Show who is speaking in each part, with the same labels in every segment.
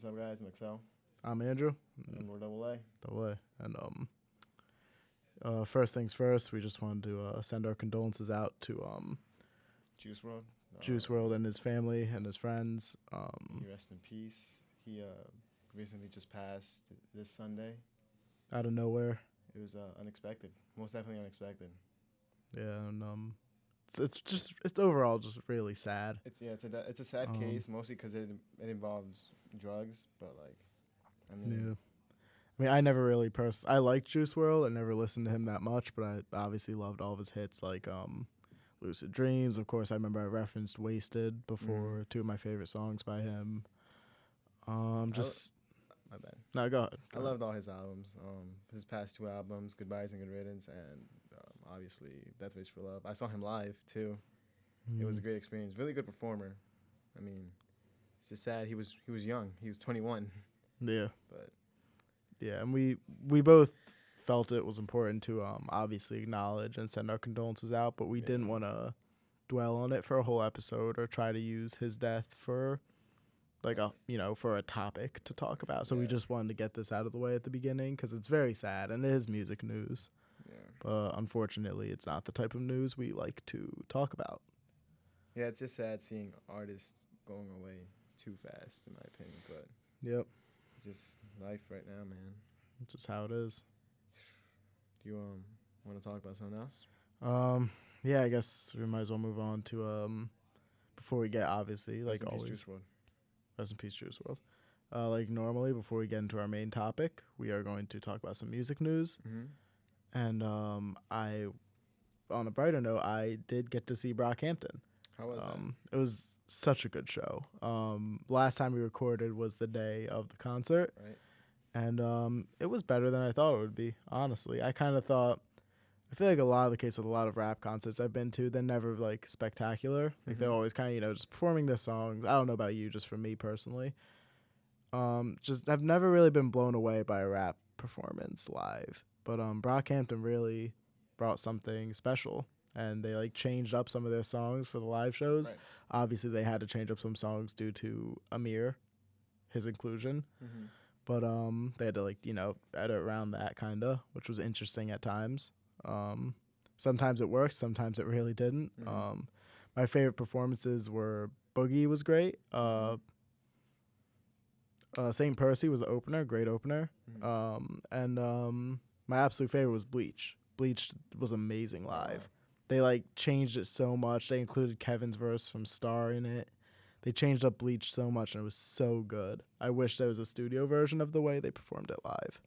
Speaker 1: What's up, guys? I'm Aczel,
Speaker 2: I'm Andrew.
Speaker 1: and we're Double A.
Speaker 2: Double A. And first things first, we just wanted to send our condolences out to
Speaker 1: Juice World.
Speaker 2: Juice World and his family and his friends.
Speaker 1: He rest in peace. He recently just passed this Sunday.
Speaker 2: Out of nowhere.
Speaker 1: It was unexpected, most definitely unexpected.
Speaker 2: Yeah, and it's overall just really sad.
Speaker 1: It's a sad case, mostly because it involves drugs, but like, I mean,
Speaker 2: Yeah. I mean, I never really I liked Juice World. I never listened to him that much, but I obviously loved all of his hits, like Lucid Dreams. Of course, I remember I referenced Wasted before, two of my favorite songs by him.
Speaker 1: My bad.
Speaker 2: No, go ahead.
Speaker 1: I loved all his albums. His past two albums, Goodbyes and Good Riddance, and obviously Death Wish for Love. I saw him live too. It was a great experience. Really good performer. I mean, it's just sad he was young. He was 21.
Speaker 2: Yeah.
Speaker 1: But
Speaker 2: yeah, and we both felt it was important to obviously acknowledge and send our condolences out, but we didn't want to dwell on it for a whole episode or try to use his death for for a topic to talk about. So we just wanted to get this out of the way at the beginning because it's very sad and it is music news.
Speaker 1: Yeah.
Speaker 2: But unfortunately, it's not the type of news we like to talk about.
Speaker 1: Yeah, it's just sad seeing artists going away too fast, in my opinion. But
Speaker 2: Yep.
Speaker 1: just life right now, man.
Speaker 2: It's just how it is.
Speaker 1: Do you want to talk about something else?
Speaker 2: Yeah, I guess we might as well move on to before we get obviously
Speaker 1: Rest in peace,
Speaker 2: always.
Speaker 1: Juice WRLD.
Speaker 2: Rest in peace, Juice WRLD. Like normally, before we get into our main topic, we are going to talk about some music news.
Speaker 1: Mm-hmm.
Speaker 2: And on a brighter note, I did get to see Brockhampton.
Speaker 1: How was that?
Speaker 2: It was such a good show. Last time we recorded was the day of the concert.
Speaker 1: Right.
Speaker 2: And it was better than I thought it would be, honestly. I kind of thought, I feel like a lot of the case with a lot of rap concerts I've been to, they're never, like, spectacular. Like, they're always kind of, just performing their songs. I don't know about you, just for me personally. I've never really been blown away by a rap performance live. But Brockhampton really brought something special. And they, like, changed up some of their songs for the live shows.
Speaker 1: Right.
Speaker 2: Obviously, they had to change up some songs due to Amir, his inclusion.
Speaker 1: Mm-hmm.
Speaker 2: But they had to, like, edit around that kind of, which was interesting at times. Sometimes it worked, sometimes it really didn't.
Speaker 1: Mm-hmm.
Speaker 2: My favorite performances were Boogie was great. St. Percy was the opener, great opener.
Speaker 1: Mm-hmm.
Speaker 2: And my absolute favorite was Bleach. Bleach was amazing live. They, like, changed it so much. They included Kevin's verse from Star in it. They changed up Bleach so much, and it was so good. I wish there was a studio version of the way they performed it live.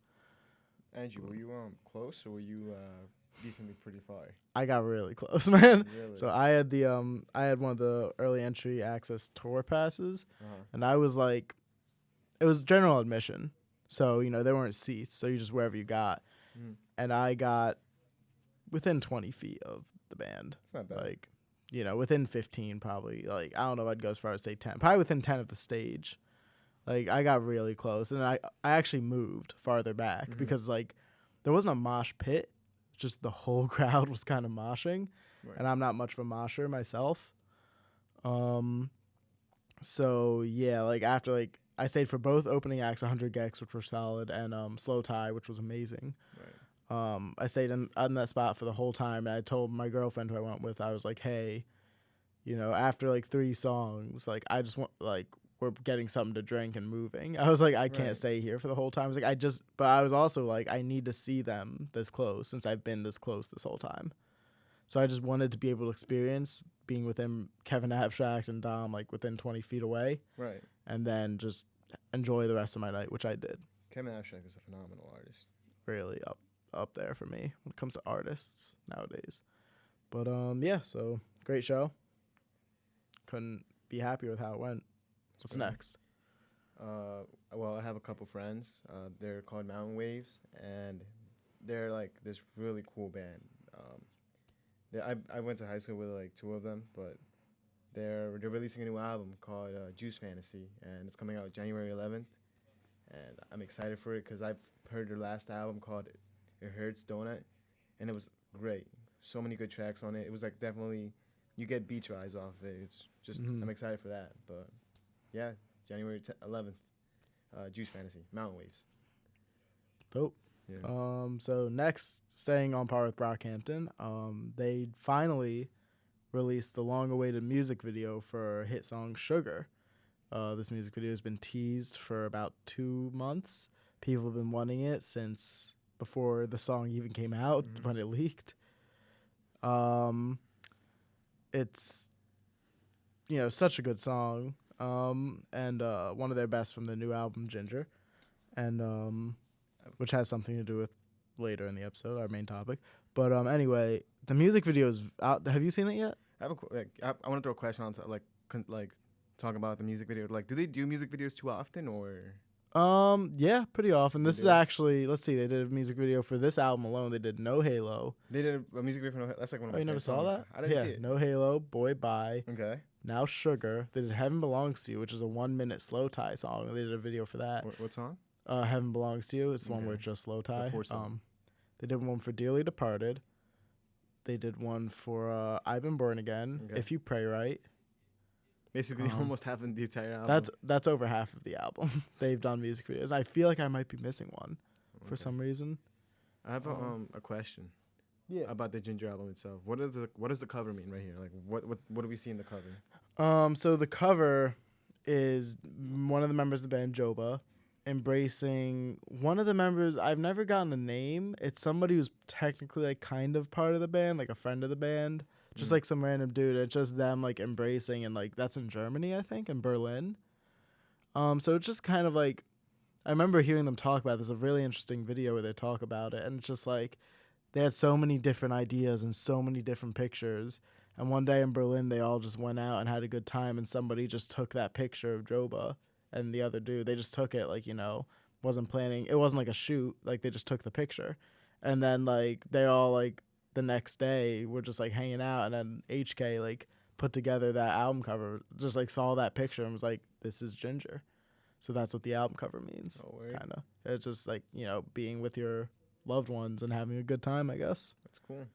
Speaker 1: Andrew, were you close, or were you decently pretty far?
Speaker 2: I got really close, man.
Speaker 1: Really?
Speaker 2: So I had I had one of the early entry access tour passes,
Speaker 1: Uh-huh.
Speaker 2: and I was like, it was general admission, so there weren't seats, so you just wherever you got, and I got within 20 feet of the band.
Speaker 1: It's not bad.
Speaker 2: Like, within 15 probably. Like, I don't know if I'd go as far as say 10. Probably within 10 of the stage. Like, I got really close. And I actually moved farther back because, like, there wasn't a mosh pit. Just the whole crowd was kind of moshing.
Speaker 1: Right.
Speaker 2: And I'm not much of a mosher myself. So, yeah, like, after, like, I stayed for both opening acts, 100 Gex, which were solid, and Slow Tie, which was amazing.
Speaker 1: Right.
Speaker 2: I stayed on that spot for the whole time, and I told my girlfriend who I went with, I was like, hey, after, like, 3 songs, like, I just want, like, we're getting something to drink and moving. I was like, I can't stay here for the whole time. I was like, but I was also like, I need to see them this close since I've been this close this whole time. So I just wanted to be able to experience being within Kevin Abstract and Dom, like, within 20 feet away.
Speaker 1: Right.
Speaker 2: And then just enjoy the rest of my night, which I did.
Speaker 1: Kevin Abstract is a phenomenal artist.
Speaker 2: Really up there for me when it comes to artists nowadays. But yeah, so great show. Couldn't be happier with how it went. What's next?
Speaker 1: Well, I have a couple friends. They're called Mountain Waves, and they're like this really cool band. I went to high school with like 2 of them, but they're releasing a new album called Juice Fantasy, and it's coming out January 11th. And I'm excited for it because I've heard their last album called It Hurts Donut, and it was great. So many good tracks on it. It was like definitely, you get beach vibes off of it. It's just, I'm excited for that. But yeah, January 11th. Juice Fantasy, Mountain Waves.
Speaker 2: Dope.
Speaker 1: Yeah.
Speaker 2: So next, staying on par with Brockhampton, they finally released the long-awaited music video for hit song "Sugar." This music video has been teased for about 2 months. People have been wanting it since before the song even came out, when it leaked. It's such a good song, and one of their best from the new album Ginger, and which has something to do with later in the episode, our main topic. But anyway, the music video is out. Have you seen it yet?
Speaker 1: I have I want to throw a question on talk about the music video. Like, do they do music videos too often, or?
Speaker 2: Yeah, pretty often. This
Speaker 1: They
Speaker 2: is
Speaker 1: do?
Speaker 2: actually, let's see, they did a music video for this album alone. They did No Halo.
Speaker 1: They did a music video for that's like one of
Speaker 2: Oh,
Speaker 1: my
Speaker 2: you never
Speaker 1: favorite
Speaker 2: saw
Speaker 1: songs.
Speaker 2: that?
Speaker 1: I didn't
Speaker 2: Yeah,
Speaker 1: see it.
Speaker 2: No Halo, Boy Bye,
Speaker 1: Okay.
Speaker 2: Now Sugar. They did Heaven Belongs to You, which is a 1-minute slow tie song. They did a video for that.
Speaker 1: What song?
Speaker 2: Heaven Belongs to You. It's the one
Speaker 1: Okay.
Speaker 2: where it's just slow tie.
Speaker 1: fourth song.
Speaker 2: They did one for Dearly Departed. They did one for I've Been Born Again.
Speaker 1: Okay.
Speaker 2: If You Pray Right.
Speaker 1: Basically, almost half of the entire album.
Speaker 2: That's over half of the album. They've done music videos. I feel like I might be missing one for some reason.
Speaker 1: I have a question.
Speaker 2: Yeah.
Speaker 1: About the Ginger album itself. What does the cover mean right here? Like, what do we see in the cover?
Speaker 2: So the cover is one of the members of the band, Joba, embracing one of the members. I've never gotten a name. It's somebody who's technically like kind of part of the band, like a friend of the band, just like some random dude. It's just them like embracing, and like that's in Germany, I think, in Berlin. So it's just kind of like, I remember hearing them talk about this. A really interesting video where they talk about it, and it's just like they had so many different ideas and so many different pictures. And one day in Berlin, they all just went out and had a good time, and somebody just took that picture of Joba and the other dude. They just took it, like, wasn't planning. It wasn't like a shoot. Like, they just took the picture. And then, like, they all, like, the next day were just, like, hanging out, and then HK, like, put together that album cover, just, like, saw that picture and was like, this is Ginger. So that's what the album cover means, kind of. It's just, like, being with your loved ones and having a good time, I guess.
Speaker 1: That's cool.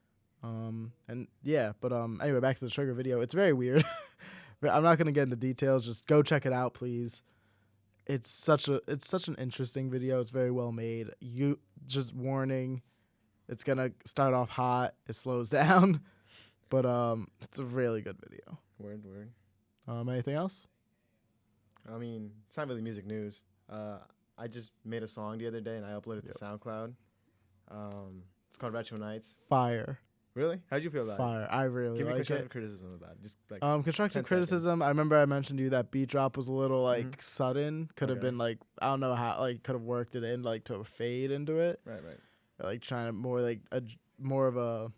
Speaker 2: And yeah, but anyway, back to the Sugar video. It's very weird. I'm not gonna get into details. Just go check it out, please. It's such an interesting video. It's very well made. You just warning, it's gonna start off hot. It slows down, but it's a really good video.
Speaker 1: Word.
Speaker 2: Anything else?
Speaker 1: I mean, it's not really music news. I just made a song the other day and I uploaded it to SoundCloud. It's called Retro Nights.
Speaker 2: Fire.
Speaker 1: Really? How'd you feel about it?
Speaker 2: Fire. I really
Speaker 1: Give me
Speaker 2: like
Speaker 1: constructive
Speaker 2: it.
Speaker 1: criticism about it. Just like
Speaker 2: Constructive
Speaker 1: 10
Speaker 2: criticism. I remember I mentioned to you that beat drop was a little like sudden. Could have
Speaker 1: Okay.
Speaker 2: been like, I don't know how, like could have worked it in like to a fade into it.
Speaker 1: Right.
Speaker 2: Or, like trying to more of a,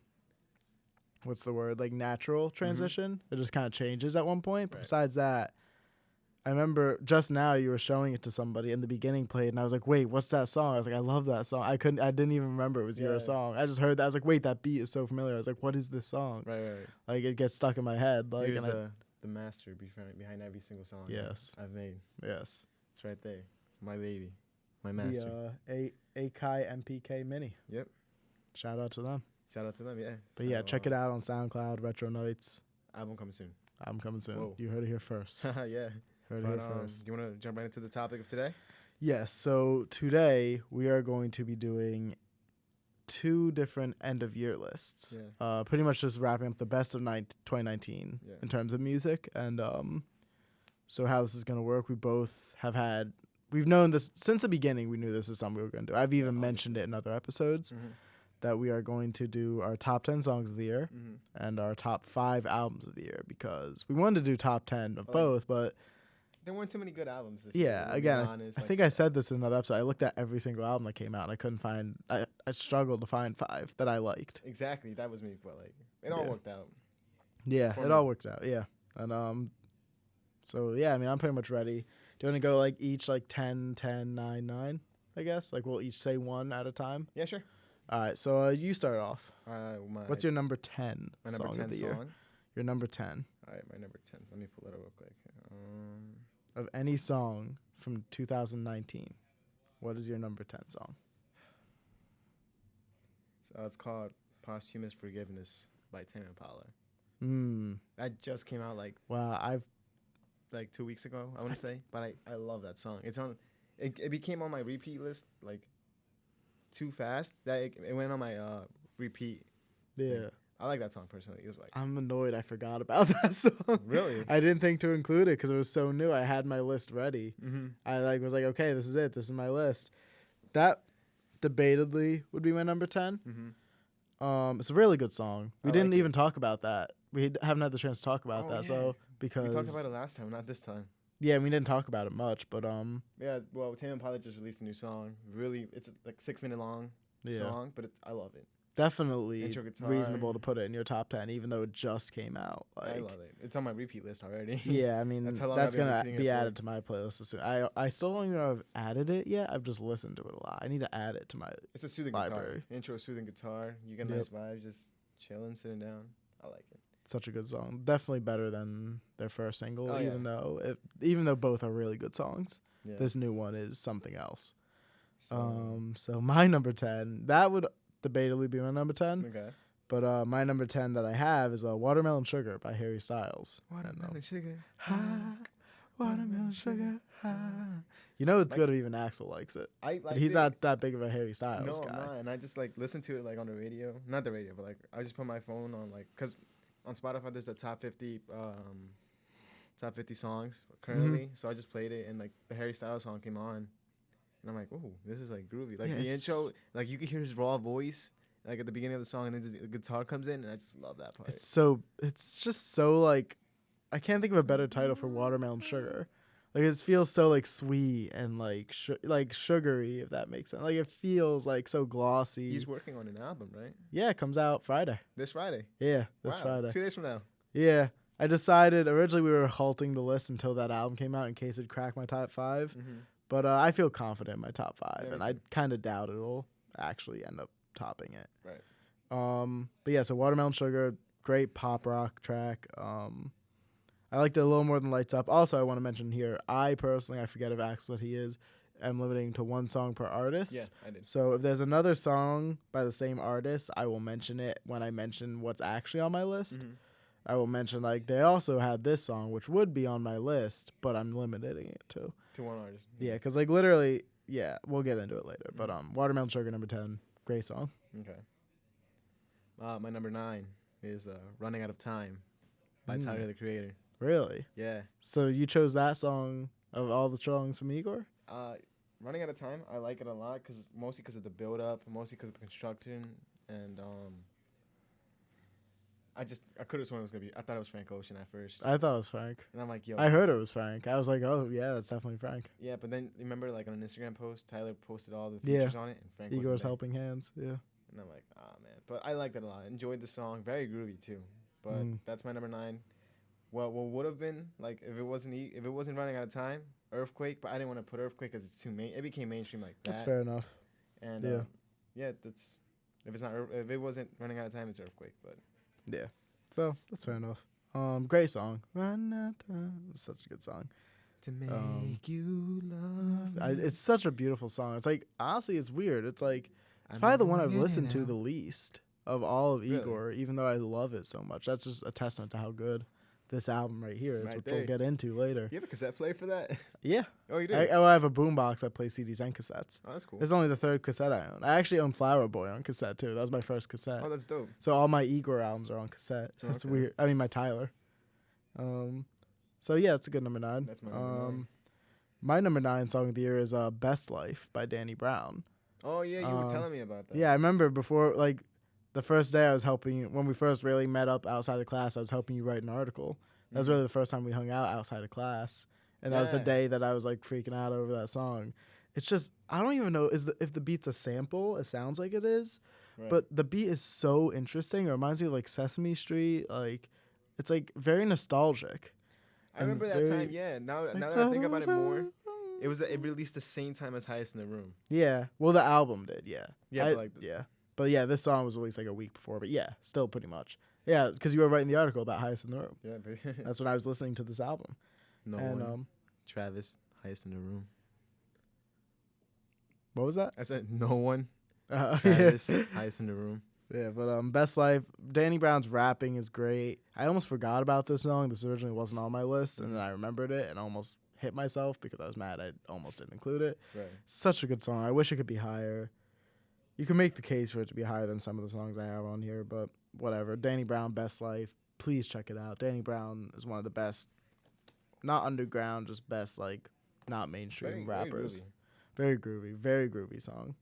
Speaker 2: what's the word, like natural transition. It just kind of changes at one point. But
Speaker 1: Right.
Speaker 2: besides that, I remember just now you were showing it to somebody and the beginning played and I was like, wait, what's that song? I was like, I love that song. I didn't even remember it was your
Speaker 1: Yeah.
Speaker 2: song. I just heard that. I was like, wait, that beat is so familiar. I was like, what is this song?
Speaker 1: Right.
Speaker 2: Like it gets stuck in my head. Like,
Speaker 1: Here's
Speaker 2: and
Speaker 1: the master behind every single song
Speaker 2: Yes.
Speaker 1: I've made.
Speaker 2: yes.
Speaker 1: It's right there. My baby. My master.
Speaker 2: The Akai MPK Mini.
Speaker 1: Yep.
Speaker 2: Shout out to them.
Speaker 1: Shout out to them, yeah.
Speaker 2: But yeah, check it out on SoundCloud, Retro Nights.
Speaker 1: Album coming soon.
Speaker 2: I'm coming soon.
Speaker 1: Whoa.
Speaker 2: You heard it here first.
Speaker 1: Yeah.
Speaker 2: Heard it
Speaker 1: But,
Speaker 2: here first.
Speaker 1: do you want to jump right into the topic of today?
Speaker 2: Yes, so today we are going to be doing 2 different end of year lists.
Speaker 1: Yeah.
Speaker 2: Pretty much just wrapping up the best of 2019
Speaker 1: Yeah.
Speaker 2: in terms of music. And so how this is going to work, we've known this since the beginning. We knew this is something we were going to do. I've even mentioned it in other episodes that we are going to do our top 10 songs of the year and our top 5 albums of the year, because we wanted to do top 10 of both, but
Speaker 1: there weren't too many good albums this year.
Speaker 2: yeah,
Speaker 1: to be
Speaker 2: again,
Speaker 1: honest.
Speaker 2: I think I said this in another episode. I looked at every single album that came out and I couldn't find, I struggled to find 5 that I liked.
Speaker 1: Exactly, that was me, but like it all worked out.
Speaker 2: Yeah,
Speaker 1: For
Speaker 2: it
Speaker 1: me.
Speaker 2: all worked out. Yeah. And so yeah, I mean, I'm pretty much ready. Do you want to go like each like 10, 10, 9, 9, I guess? Like we'll each say one at a time.
Speaker 1: Yeah, sure.
Speaker 2: All right, so you start off. What's your number 10
Speaker 1: my
Speaker 2: song
Speaker 1: number 10
Speaker 2: of the
Speaker 1: song?
Speaker 2: year? Your number 10
Speaker 1: All right, my number 10. Let me pull that up real quick.
Speaker 2: of any song from 2019. What is your number 10 song?
Speaker 1: So it's called Posthumous Forgiveness by Tame Impala.
Speaker 2: Hmm.
Speaker 1: That just came out like
Speaker 2: Wow,
Speaker 1: 2 weeks ago, I want to say. But I love that song. it became on my repeat list like too fast that it went on my repeat.
Speaker 2: Yeah.
Speaker 1: I like that song personally. It was like
Speaker 2: I'm annoyed I forgot about that song.
Speaker 1: really.
Speaker 2: I didn't think to include it because it was so new. I had my list ready.
Speaker 1: Mm-hmm.
Speaker 2: I was like, okay, this is it. This is my list. That debatedly would be my number 10.
Speaker 1: Mm-hmm.
Speaker 2: It's a really good song. We
Speaker 1: I
Speaker 2: didn't
Speaker 1: like
Speaker 2: even talk about that. We haven't had the chance to talk about
Speaker 1: Oh,
Speaker 2: that.
Speaker 1: yeah.
Speaker 2: So because
Speaker 1: We talked about it last time, not this time.
Speaker 2: yeah, we didn't talk about it much, but
Speaker 1: Yeah, well, Tame Impala just released a new song. Really, it's like 6 minute long song, but I love it.
Speaker 2: Definitely
Speaker 1: Intro guitar.
Speaker 2: reasonable to put it in your top 10, even though it just came out. Like,
Speaker 1: I love it. It's on my repeat list already.
Speaker 2: yeah, I mean
Speaker 1: That's how long
Speaker 2: that's
Speaker 1: I've been
Speaker 2: gonna
Speaker 1: repeating it
Speaker 2: be
Speaker 1: for.
Speaker 2: added to my playlist as soon. I still don't even know if I've added it yet. I've just listened to it a lot. I need to add it to my.
Speaker 1: It's a soothing
Speaker 2: library.
Speaker 1: guitar. Intro soothing guitar. You get nice vibes, just chilling, sitting down. I like it.
Speaker 2: Such a good song. Definitely better than their first single,
Speaker 1: Oh,
Speaker 2: even though both are really good songs.
Speaker 1: Yeah.
Speaker 2: This new one is something else.
Speaker 1: So,
Speaker 2: So my number 10, that would debatably be my number 10.
Speaker 1: okay.
Speaker 2: But my number 10 that I have is Watermelon Sugar by Harry Styles.
Speaker 1: Watermelon sugar.
Speaker 2: Watermelon sugar. You know it's
Speaker 1: Like-
Speaker 2: good if even Axel likes it.
Speaker 1: I
Speaker 2: But
Speaker 1: like
Speaker 2: he's
Speaker 1: it.
Speaker 2: not that big of a Harry Styles
Speaker 1: No, I'm
Speaker 2: guy.
Speaker 1: not. And I just like listen to it like on the radio. Not the radio, but like I just put my phone on like because on Spotify there's the top 50 songs currently.
Speaker 2: Mm-hmm.
Speaker 1: So I just played it and like the Harry Styles song came on, and I'm like, oh, this is like groovy. Like
Speaker 2: Yeah,
Speaker 1: the
Speaker 2: it's-
Speaker 1: intro, like you can hear his raw voice like at the beginning of the song, and then the guitar comes in, and I just love that part.
Speaker 2: It's just so like, I can't think of a better title for Watermelon Sugar. Like it feels so like sweet and like like sugary, if that makes sense. Like it feels like so glossy.
Speaker 1: He's working on an album, right?
Speaker 2: Yeah, it comes out Friday.
Speaker 1: This Friday.
Speaker 2: Yeah, this
Speaker 1: Wow,
Speaker 2: Friday.
Speaker 1: 2 days from now.
Speaker 2: Yeah, I decided originally we were halting the list until that album came out in case it'd crack my top 5.
Speaker 1: Mm-hmm.
Speaker 2: But I feel confident in my top 5,
Speaker 1: Yeah,
Speaker 2: and
Speaker 1: me
Speaker 2: I
Speaker 1: too.
Speaker 2: kind of doubt it'll actually end up topping it.
Speaker 1: Right.
Speaker 2: But yeah, so Watermelon Sugar, great pop rock track. I liked it a little more than Lights Up. Also, I want to mention here, I forget if Axel that he is. I'm limiting to 1 song per artist.
Speaker 1: Yeah, I did.
Speaker 2: So if there's another song by the same artist, I will mention it when I mention what's actually on my list.
Speaker 1: Mm-hmm.
Speaker 2: I will mention like they also had this song, which would be on my list, but I'm limiting it to.
Speaker 1: To one artist.
Speaker 2: Yeah, because like literally, yeah, we'll get into it later. But Watermelon Sugar number 10, great song.
Speaker 1: Okay. My number 9 is "Running Out of Time" by Tyler the Creator.
Speaker 2: Really?
Speaker 1: Yeah.
Speaker 2: So you chose that song of all the songs from Igor?
Speaker 1: "Running Out of Time," I like it a lot mostly because of the build up, mostly because of the construction, and I could have sworn it was gonna be. I thought it was Frank Ocean at first,
Speaker 2: I thought it was Frank.
Speaker 1: and I'm like, yo.
Speaker 2: I heard it was Frank. I was like, oh yeah, that's definitely Frank.
Speaker 1: Yeah, but then remember, like on an Instagram post, Tyler posted all the
Speaker 2: Yeah.
Speaker 1: features on it, and Frank wasn't
Speaker 2: Igor's
Speaker 1: there.
Speaker 2: helping hands. Yeah.
Speaker 1: And I'm like, ah man. But I liked it a lot. Enjoyed the song. Very groovy too. But that's my number 9. Well, what would have been like if it wasn't Running Out of Time, Earthquake. But I didn't want to put Earthquake because it's too main. It became mainstream like that.
Speaker 2: That's fair enough.
Speaker 1: And
Speaker 2: Yeah.
Speaker 1: yeah, that's if it wasn't Running Out of Time, it's Earthquake. But
Speaker 2: Yeah. So that's fair enough. Great song. Run out of time. It's such a good song.
Speaker 1: to make you love. me.
Speaker 2: It's such a beautiful song. It's like honestly, it's weird. It's like it's probably the one I've listened to the least of all of
Speaker 1: Really?
Speaker 2: Igor, even though I love it so much. That's just a testament to how good this album right here is,
Speaker 1: Right
Speaker 2: which
Speaker 1: there.
Speaker 2: we'll get into later.
Speaker 1: You have a cassette player for that?
Speaker 2: Yeah.
Speaker 1: Oh, you do?
Speaker 2: I have a boombox that plays CDs and cassettes.
Speaker 1: Oh, that's cool.
Speaker 2: It's only the 3rd cassette I own. I actually own Flower Boy on cassette too. That was my first cassette.
Speaker 1: Oh, that's dope.
Speaker 2: So all my Igor albums are on cassette.
Speaker 1: Oh,
Speaker 2: That's
Speaker 1: okay.
Speaker 2: weird. I mean, my Tyler. So yeah, it's a good number 9.
Speaker 1: That's my number 9.
Speaker 2: My number 9 song of the year is "Best Life" by Danny Brown.
Speaker 1: Oh yeah, you were telling me about that.
Speaker 2: Yeah, I remember before, like, the first day I was helping you, when we first really met up outside of class, I was helping you write an article. That was really the first time we hung out outside of class. And that was the
Speaker 1: Yeah.
Speaker 2: day that I was, like, freaking out over that song. It's just, I don't even know if the beat's a sample. It sounds like it is.
Speaker 1: Right.
Speaker 2: But the beat is so interesting. It reminds me of, like, Sesame Street. Like, it's, like, very nostalgic.
Speaker 1: I remember
Speaker 2: and
Speaker 1: that
Speaker 2: very-
Speaker 1: time. Yeah. Now that I think about it more, it released the same time as Highest in the Room.
Speaker 2: Yeah. Well, the album did, yeah.
Speaker 1: Yeah,
Speaker 2: Yeah. But yeah, this song was released like a week before. But yeah, still pretty much. Yeah, because you were writing the article about Highest in the Room.
Speaker 1: Yeah, but
Speaker 2: That's when I was listening to this album.
Speaker 1: no
Speaker 2: And
Speaker 1: one. Travis, Highest in the Room.
Speaker 2: what was that?
Speaker 1: I said no one.
Speaker 2: Yeah.
Speaker 1: Travis, Highest in the Room.
Speaker 2: Yeah, but Best Life, Danny Brown's rapping is great. I almost forgot about this song. This originally wasn't on my list, and then I remembered it and almost hit myself because I was mad I almost didn't include it.
Speaker 1: Right.
Speaker 2: Such a good song. I wish it could be higher. You can make the case for it to be higher than some of the songs I have on here, but whatever. Danny Brown, Best Life. Please check it out. Danny Brown is one of the best, not underground, just best, like, not mainstream rappers. Very groovy. Very groovy song.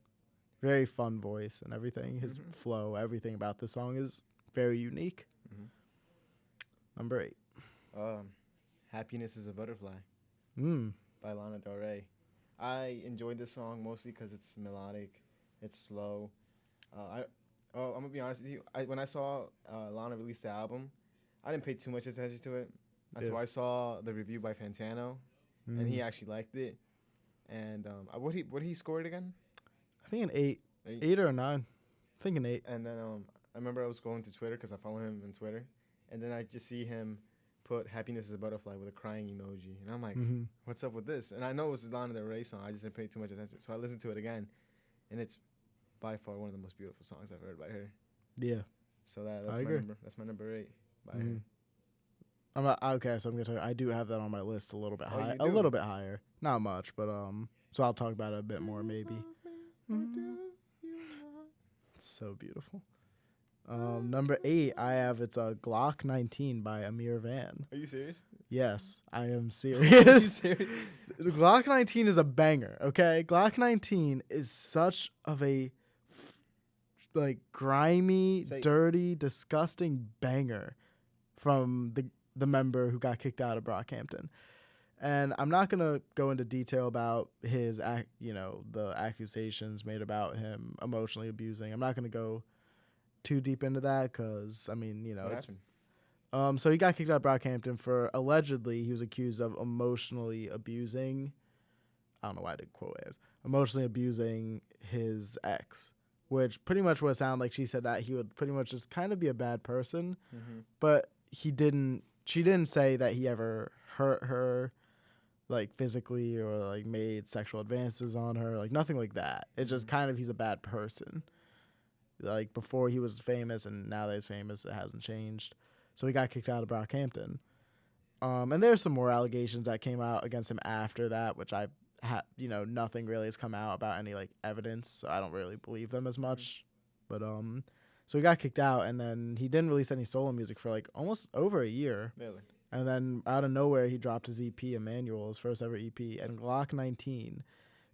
Speaker 2: Very fun voice and everything. His flow, everything about this song is very unique. Number 8.
Speaker 1: Happiness is a Butterfly by Lana Del Rey. I enjoyed this song mostly because it's melodic, it's slow. I'm gonna be honest with you. When I saw Lana release the album, I didn't pay too much attention to it until I saw the review by Fantano, and he actually liked it. And what he scored again?
Speaker 2: I think an 8. 8 or a 9. I think an 8.
Speaker 1: And then I remember I was going to Twitter because I follow him on Twitter, and then I just see him put "Happiness is a Butterfly" with a crying emoji, and I'm like, what's up with this? And I know it was a Lana Del Rey song. I just didn't pay too much attention, so I listened to it again, and it's by far one of the most beautiful songs I've heard by her.
Speaker 2: Yeah.
Speaker 1: So that's my number 8 by her.
Speaker 2: Okay, so I'm gonna tell you, I do have that on my list a little bit high,
Speaker 1: you do?
Speaker 2: a little bit higher, not much, but so I'll talk about it a bit more maybe. So beautiful. Number 8, I have it's a Glock 19 by Amir Van.
Speaker 1: Are you serious?
Speaker 2: Yes, I am
Speaker 1: Are you
Speaker 2: serious.
Speaker 1: serious?
Speaker 2: Glock 19 is a banger. Okay, Glock 19 is such of a like grimy, dirty, disgusting banger from the member who got kicked out of Brockhampton. And I'm not gonna go into detail about his the accusations made about him emotionally abusing. I'm not gonna go too deep into that because
Speaker 1: What
Speaker 2: it's
Speaker 1: happened?
Speaker 2: so he got kicked out of Brockhampton for allegedly he was accused of emotionally abusing. I don't know why I did quote as emotionally abusing his ex, which pretty much what it sounded like. She said that he would pretty much just kind of be a bad person, but he didn't. She didn't say that he ever hurt her, like physically or like made sexual advances on her, like nothing like that. It's just kind of he's a bad person. Like before he was famous and now that he's famous, it hasn't changed. So he got kicked out of Brockhampton. And there's some more allegations that came out against him after that, which nothing really has come out about any like evidence, so I don't really believe them as much. But so he got kicked out, and then he didn't release any solo music for like almost over a year.
Speaker 1: Really?
Speaker 2: And then out of nowhere, he dropped his EP, Emmanuel, his first ever EP, and Glock 19.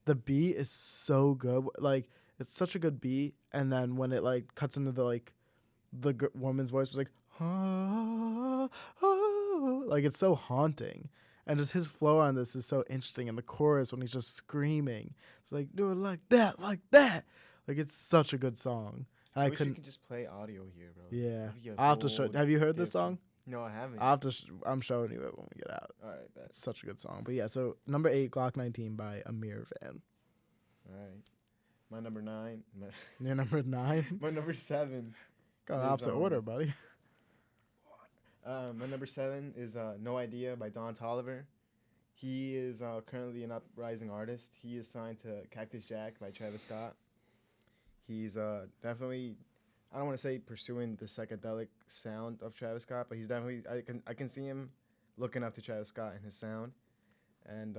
Speaker 2: The beat is so good. Like, it's such a good beat. And then when it, like, cuts into the woman's voice was like, ah, ah, like, it's so haunting. And just his flow on this is so interesting. And the chorus, when he's just screaming, it's like, do it like that, like that. Like, it's such a good song.
Speaker 1: I wish you could just play audio here, bro.
Speaker 2: Yeah. I'll have to show. Have you heard this song?
Speaker 1: No, I haven't.
Speaker 2: I'm showing you it when we get out.
Speaker 1: All right,
Speaker 2: It's such a good song. But yeah, so number 8, Glock 19 by Amir Van.
Speaker 1: All right. My number 9.
Speaker 2: Your number 9?
Speaker 1: My number 7.
Speaker 2: Got an opposite order, buddy.
Speaker 1: My number 7 is No Idea by Don Toliver. He is currently an uprising artist. He is signed to Cactus Jack by Travis Scott. He's definitely, I don't want to say pursuing the psychedelic sound of Travis Scott, but he's definitely, I can see him looking up to Travis Scott and his sound. And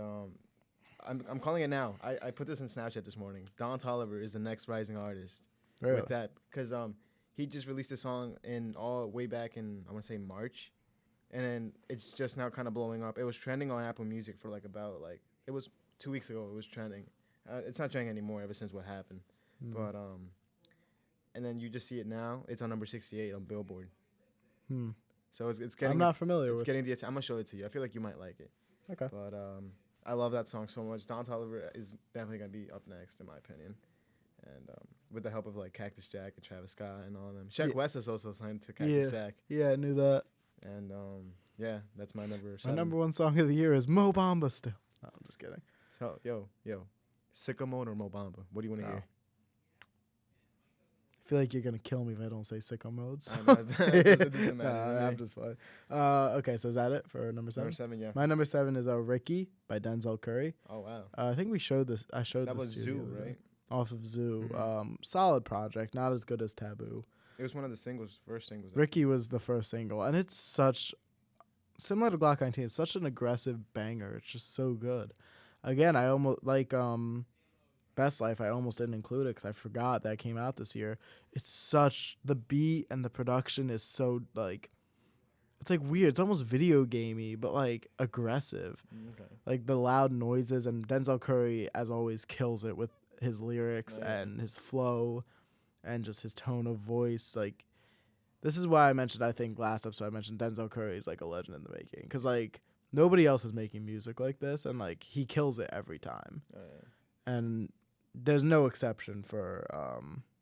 Speaker 1: I'm calling it now. I put this in Snapchat this morning. Don Toliver is the next rising artist.
Speaker 2: Really?
Speaker 1: With that, because he just released a song way back in, I want to say March, and then it's just now kind of blowing up. It was trending on Apple Music for it was 2 weeks ago. It was trending. It's not trending anymore ever since what happened. But and then you just see it now. It's on number 68 on Billboard. So it's getting.
Speaker 2: I'm not familiar with.
Speaker 1: It's getting the. I'm gonna show it to you. I feel like you might like it.
Speaker 2: Okay.
Speaker 1: But I love that song so much. Don Toliver is definitely gonna be up next in my opinion, and with the help of like Cactus Jack and Travis Scott and all of them. Sheck West is also signed to Cactus Jack.
Speaker 2: Yeah, I knew that.
Speaker 1: And yeah, that's my number 7.
Speaker 2: My number 1 song of the year is Mo Bamba still. No, I'm just kidding.
Speaker 1: So yo, Sicko Mode or Mo Bamba? What do you want to hear?
Speaker 2: I feel like you're gonna kill me if I don't say Sicko Mode. So. I'm just fine. Okay, so is that it for number 7?
Speaker 1: Number 7, yeah.
Speaker 2: My number 7 is Ricky by Denzel Curry.
Speaker 1: Oh wow.
Speaker 2: I think we showed this. I showed
Speaker 1: that
Speaker 2: this.
Speaker 1: That was Zoo, right?
Speaker 2: Off of Zoo. Solid project, not as good as Taboo.
Speaker 1: It was one of the first singles.
Speaker 2: Ricky was the first single, and it's such similar to Glock 19. It's such an aggressive banger. It's just so good. Again, I almost like Best Life. I almost didn't include it because I forgot that came out this year. It's such the beat and the production is so like it's like weird. It's almost video gamey, but like aggressive.
Speaker 1: Okay.
Speaker 2: Like the loud noises, and Denzel Curry, as always, kills it with his lyrics
Speaker 1: Oh, yeah.
Speaker 2: and his flow and just his tone of voice. Like, this is why I mentioned, I think last episode I mentioned Denzel Curry is like a legend in the making, because like nobody else is making music like this, and like he kills it every time.
Speaker 1: Oh, yeah.
Speaker 2: And there's no exception for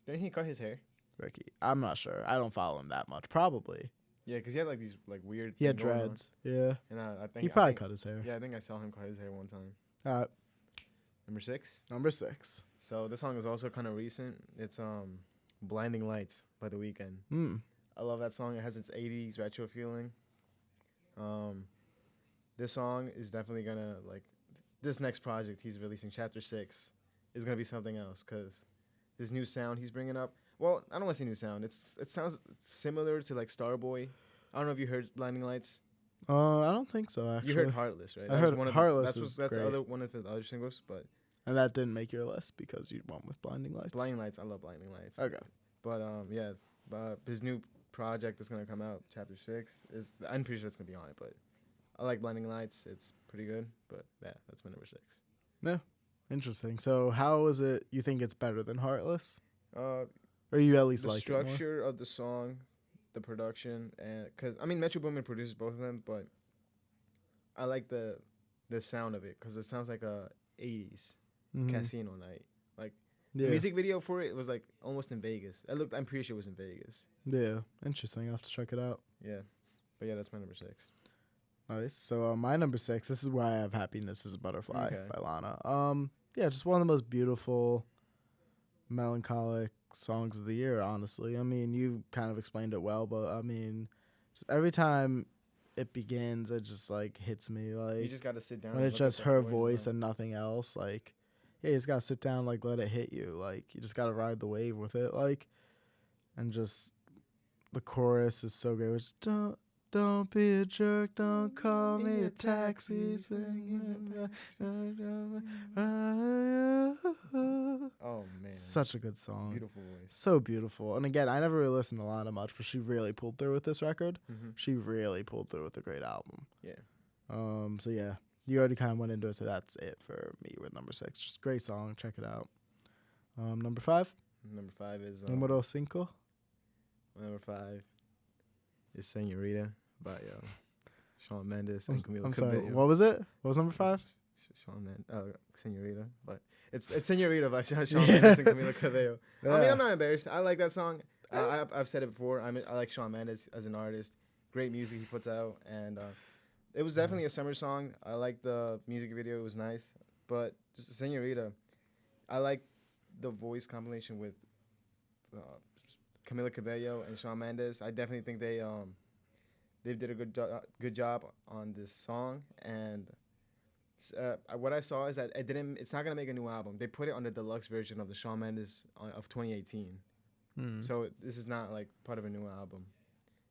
Speaker 1: Didn't he cut his hair?
Speaker 2: Ricky. I'm not sure. I don't follow him that much. Probably.
Speaker 1: Yeah, because he had like these like weird.
Speaker 2: He had
Speaker 1: thing going on.
Speaker 2: dreads. Yeah.
Speaker 1: And I think
Speaker 2: He probably
Speaker 1: I think,
Speaker 2: cut his hair.
Speaker 1: Yeah, I think I saw him cut his hair one time. Number 6.
Speaker 2: Number 6.
Speaker 1: So this song is also kind of recent. It's "Blinding Lights" by The Weeknd. I love that song. It has its 80s retro feeling. This song is definitely gonna like this next project he's releasing, Chapter 6, is gonna be something else because this new sound he's bringing up. Well, I don't want to say new sound. It sounds similar to like Starboy. I don't know if you heard "Blinding Lights."
Speaker 2: I don't think so, actually.
Speaker 1: You heard "Heartless," right?
Speaker 2: I heard
Speaker 1: one of
Speaker 2: Heartless
Speaker 1: His,
Speaker 2: was
Speaker 1: that's
Speaker 2: great.
Speaker 1: one of his other singles, but
Speaker 2: And that didn't make your list because you went with Blinding Lights.
Speaker 1: "Blinding Lights," I love "Blinding Lights."
Speaker 2: Okay.
Speaker 1: But yeah, his new project that's gonna come out, Chapter 6, is I'm pretty sure it's gonna be on it, but I like "Blinding Lights." It's pretty good, but yeah, that's my number 6.
Speaker 2: Interesting. So how is it you think it's better than Heartless?
Speaker 1: Uh,
Speaker 2: Or you at least
Speaker 1: the
Speaker 2: like it more?
Speaker 1: structure of the song, the production, and because I mean Metro Boomin produces both of them, but I like the sound of it because it sounds like a 80s
Speaker 2: Mhm.
Speaker 1: casino night. Like
Speaker 2: Yeah.
Speaker 1: the music video for it was like almost in Vegas. I'm pretty sure it was in Vegas.
Speaker 2: Yeah. Interesting. I'll have to check it out.
Speaker 1: Yeah, but yeah, that's my number 6.
Speaker 2: Nice. So my number 6, this is why I have "Happiness is a Butterfly"
Speaker 1: Okay.
Speaker 2: by Lana. Yeah, just one of the most beautiful, melancholic songs of the year, honestly. I mean, you kind of explained it well, but I mean, just every time it begins, it just like hits me. Like
Speaker 1: You just gotta sit down.
Speaker 2: when
Speaker 1: and
Speaker 2: it's
Speaker 1: look at
Speaker 2: just
Speaker 1: the
Speaker 2: her
Speaker 1: words
Speaker 2: voice
Speaker 1: on-
Speaker 2: and nothing else. Like, yeah, you just gotta sit down, like let it hit you. Like you just gotta ride the wave with it. Like, and just the chorus is so good. It's don't be a jerk, don't call me a taxi.
Speaker 1: Oh man,
Speaker 2: Such a good song.
Speaker 1: beautiful voice.
Speaker 2: So beautiful. And again, I never really listened to Lana much, but she really pulled through with this record.
Speaker 1: Mm-hmm.
Speaker 2: She really pulled through with a great album.
Speaker 1: Yeah.
Speaker 2: So yeah, you already kind of went into it, so that's it for me with number 6. Just a great song. Check it out. Number 5.
Speaker 1: Number 5 is
Speaker 2: Numero 5.
Speaker 1: number 5 is "Señorita" by Shawn Mendes and Camila
Speaker 2: I'm
Speaker 1: Cabello.
Speaker 2: sorry. What was it? What was number 5?
Speaker 1: Shawn Mendes, "Señorita," but it's "Señorita" by Shawn
Speaker 2: Yeah.
Speaker 1: Mendes and Camila Cabello. I mean,
Speaker 2: Yeah.
Speaker 1: I'm not embarrassed. I like that song. I've said it before. I like Shawn Mendes as an artist. Great music he puts out, and it was definitely a summer song. I like the music video; it was nice. But just "Señorita," I like the voice combination with Camila Cabello and Shawn Mendes. I definitely think they did a good job on this song. And what I saw is that it's not gonna make a new album. They put it on the deluxe version of the Shawn Mendes of 2018. So this is not like part of a new album.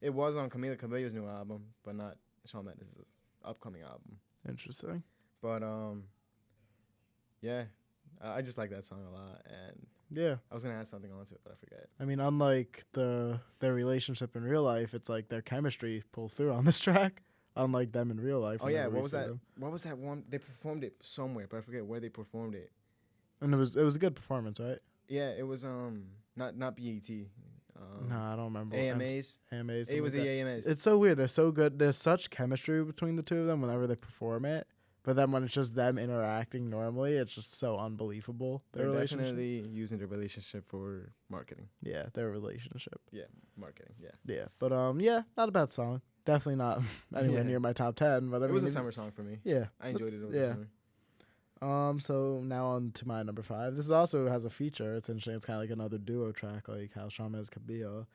Speaker 1: It was on Camila Cabello's new album, but not Shawn Mendes' upcoming album.
Speaker 2: Interesting.
Speaker 1: But yeah, I just like that song a lot, and
Speaker 2: Yeah.
Speaker 1: I was gonna add something onto it, but I forget.
Speaker 2: I mean, unlike their relationship in real life, it's like their chemistry pulls through on this track. Unlike them in real life.
Speaker 1: Oh
Speaker 2: whenever
Speaker 1: yeah,
Speaker 2: we
Speaker 1: what was
Speaker 2: see
Speaker 1: that?
Speaker 2: them.
Speaker 1: What was that one? They performed it somewhere, but I forget where they performed it.
Speaker 2: And it was a good performance, right?
Speaker 1: Yeah, it was not BET.
Speaker 2: No, I don't remember.
Speaker 1: AMAs.
Speaker 2: AMAs.
Speaker 1: It was
Speaker 2: something
Speaker 1: the
Speaker 2: like that.
Speaker 1: AMAs.
Speaker 2: It's so weird. They're so good. There's such chemistry between the two of them whenever they perform it. But then when it's just them interacting normally, it's just so unbelievable. Their
Speaker 1: They're
Speaker 2: relationship.
Speaker 1: definitely using their relationship for marketing.
Speaker 2: Yeah, their relationship.
Speaker 1: Yeah, marketing. Yeah.
Speaker 2: Yeah, but yeah, not a bad song. Definitely not anywhere
Speaker 1: Yeah.
Speaker 2: near my top 10. But I
Speaker 1: It
Speaker 2: mean,
Speaker 1: was a summer song for me.
Speaker 2: Yeah,
Speaker 1: I enjoyed it over
Speaker 2: yeah.
Speaker 1: the summer.
Speaker 2: So now on to my number 5. This also has a feature. It's interesting. It's kind of like another duo track, like how Shawn Mendes Cabello.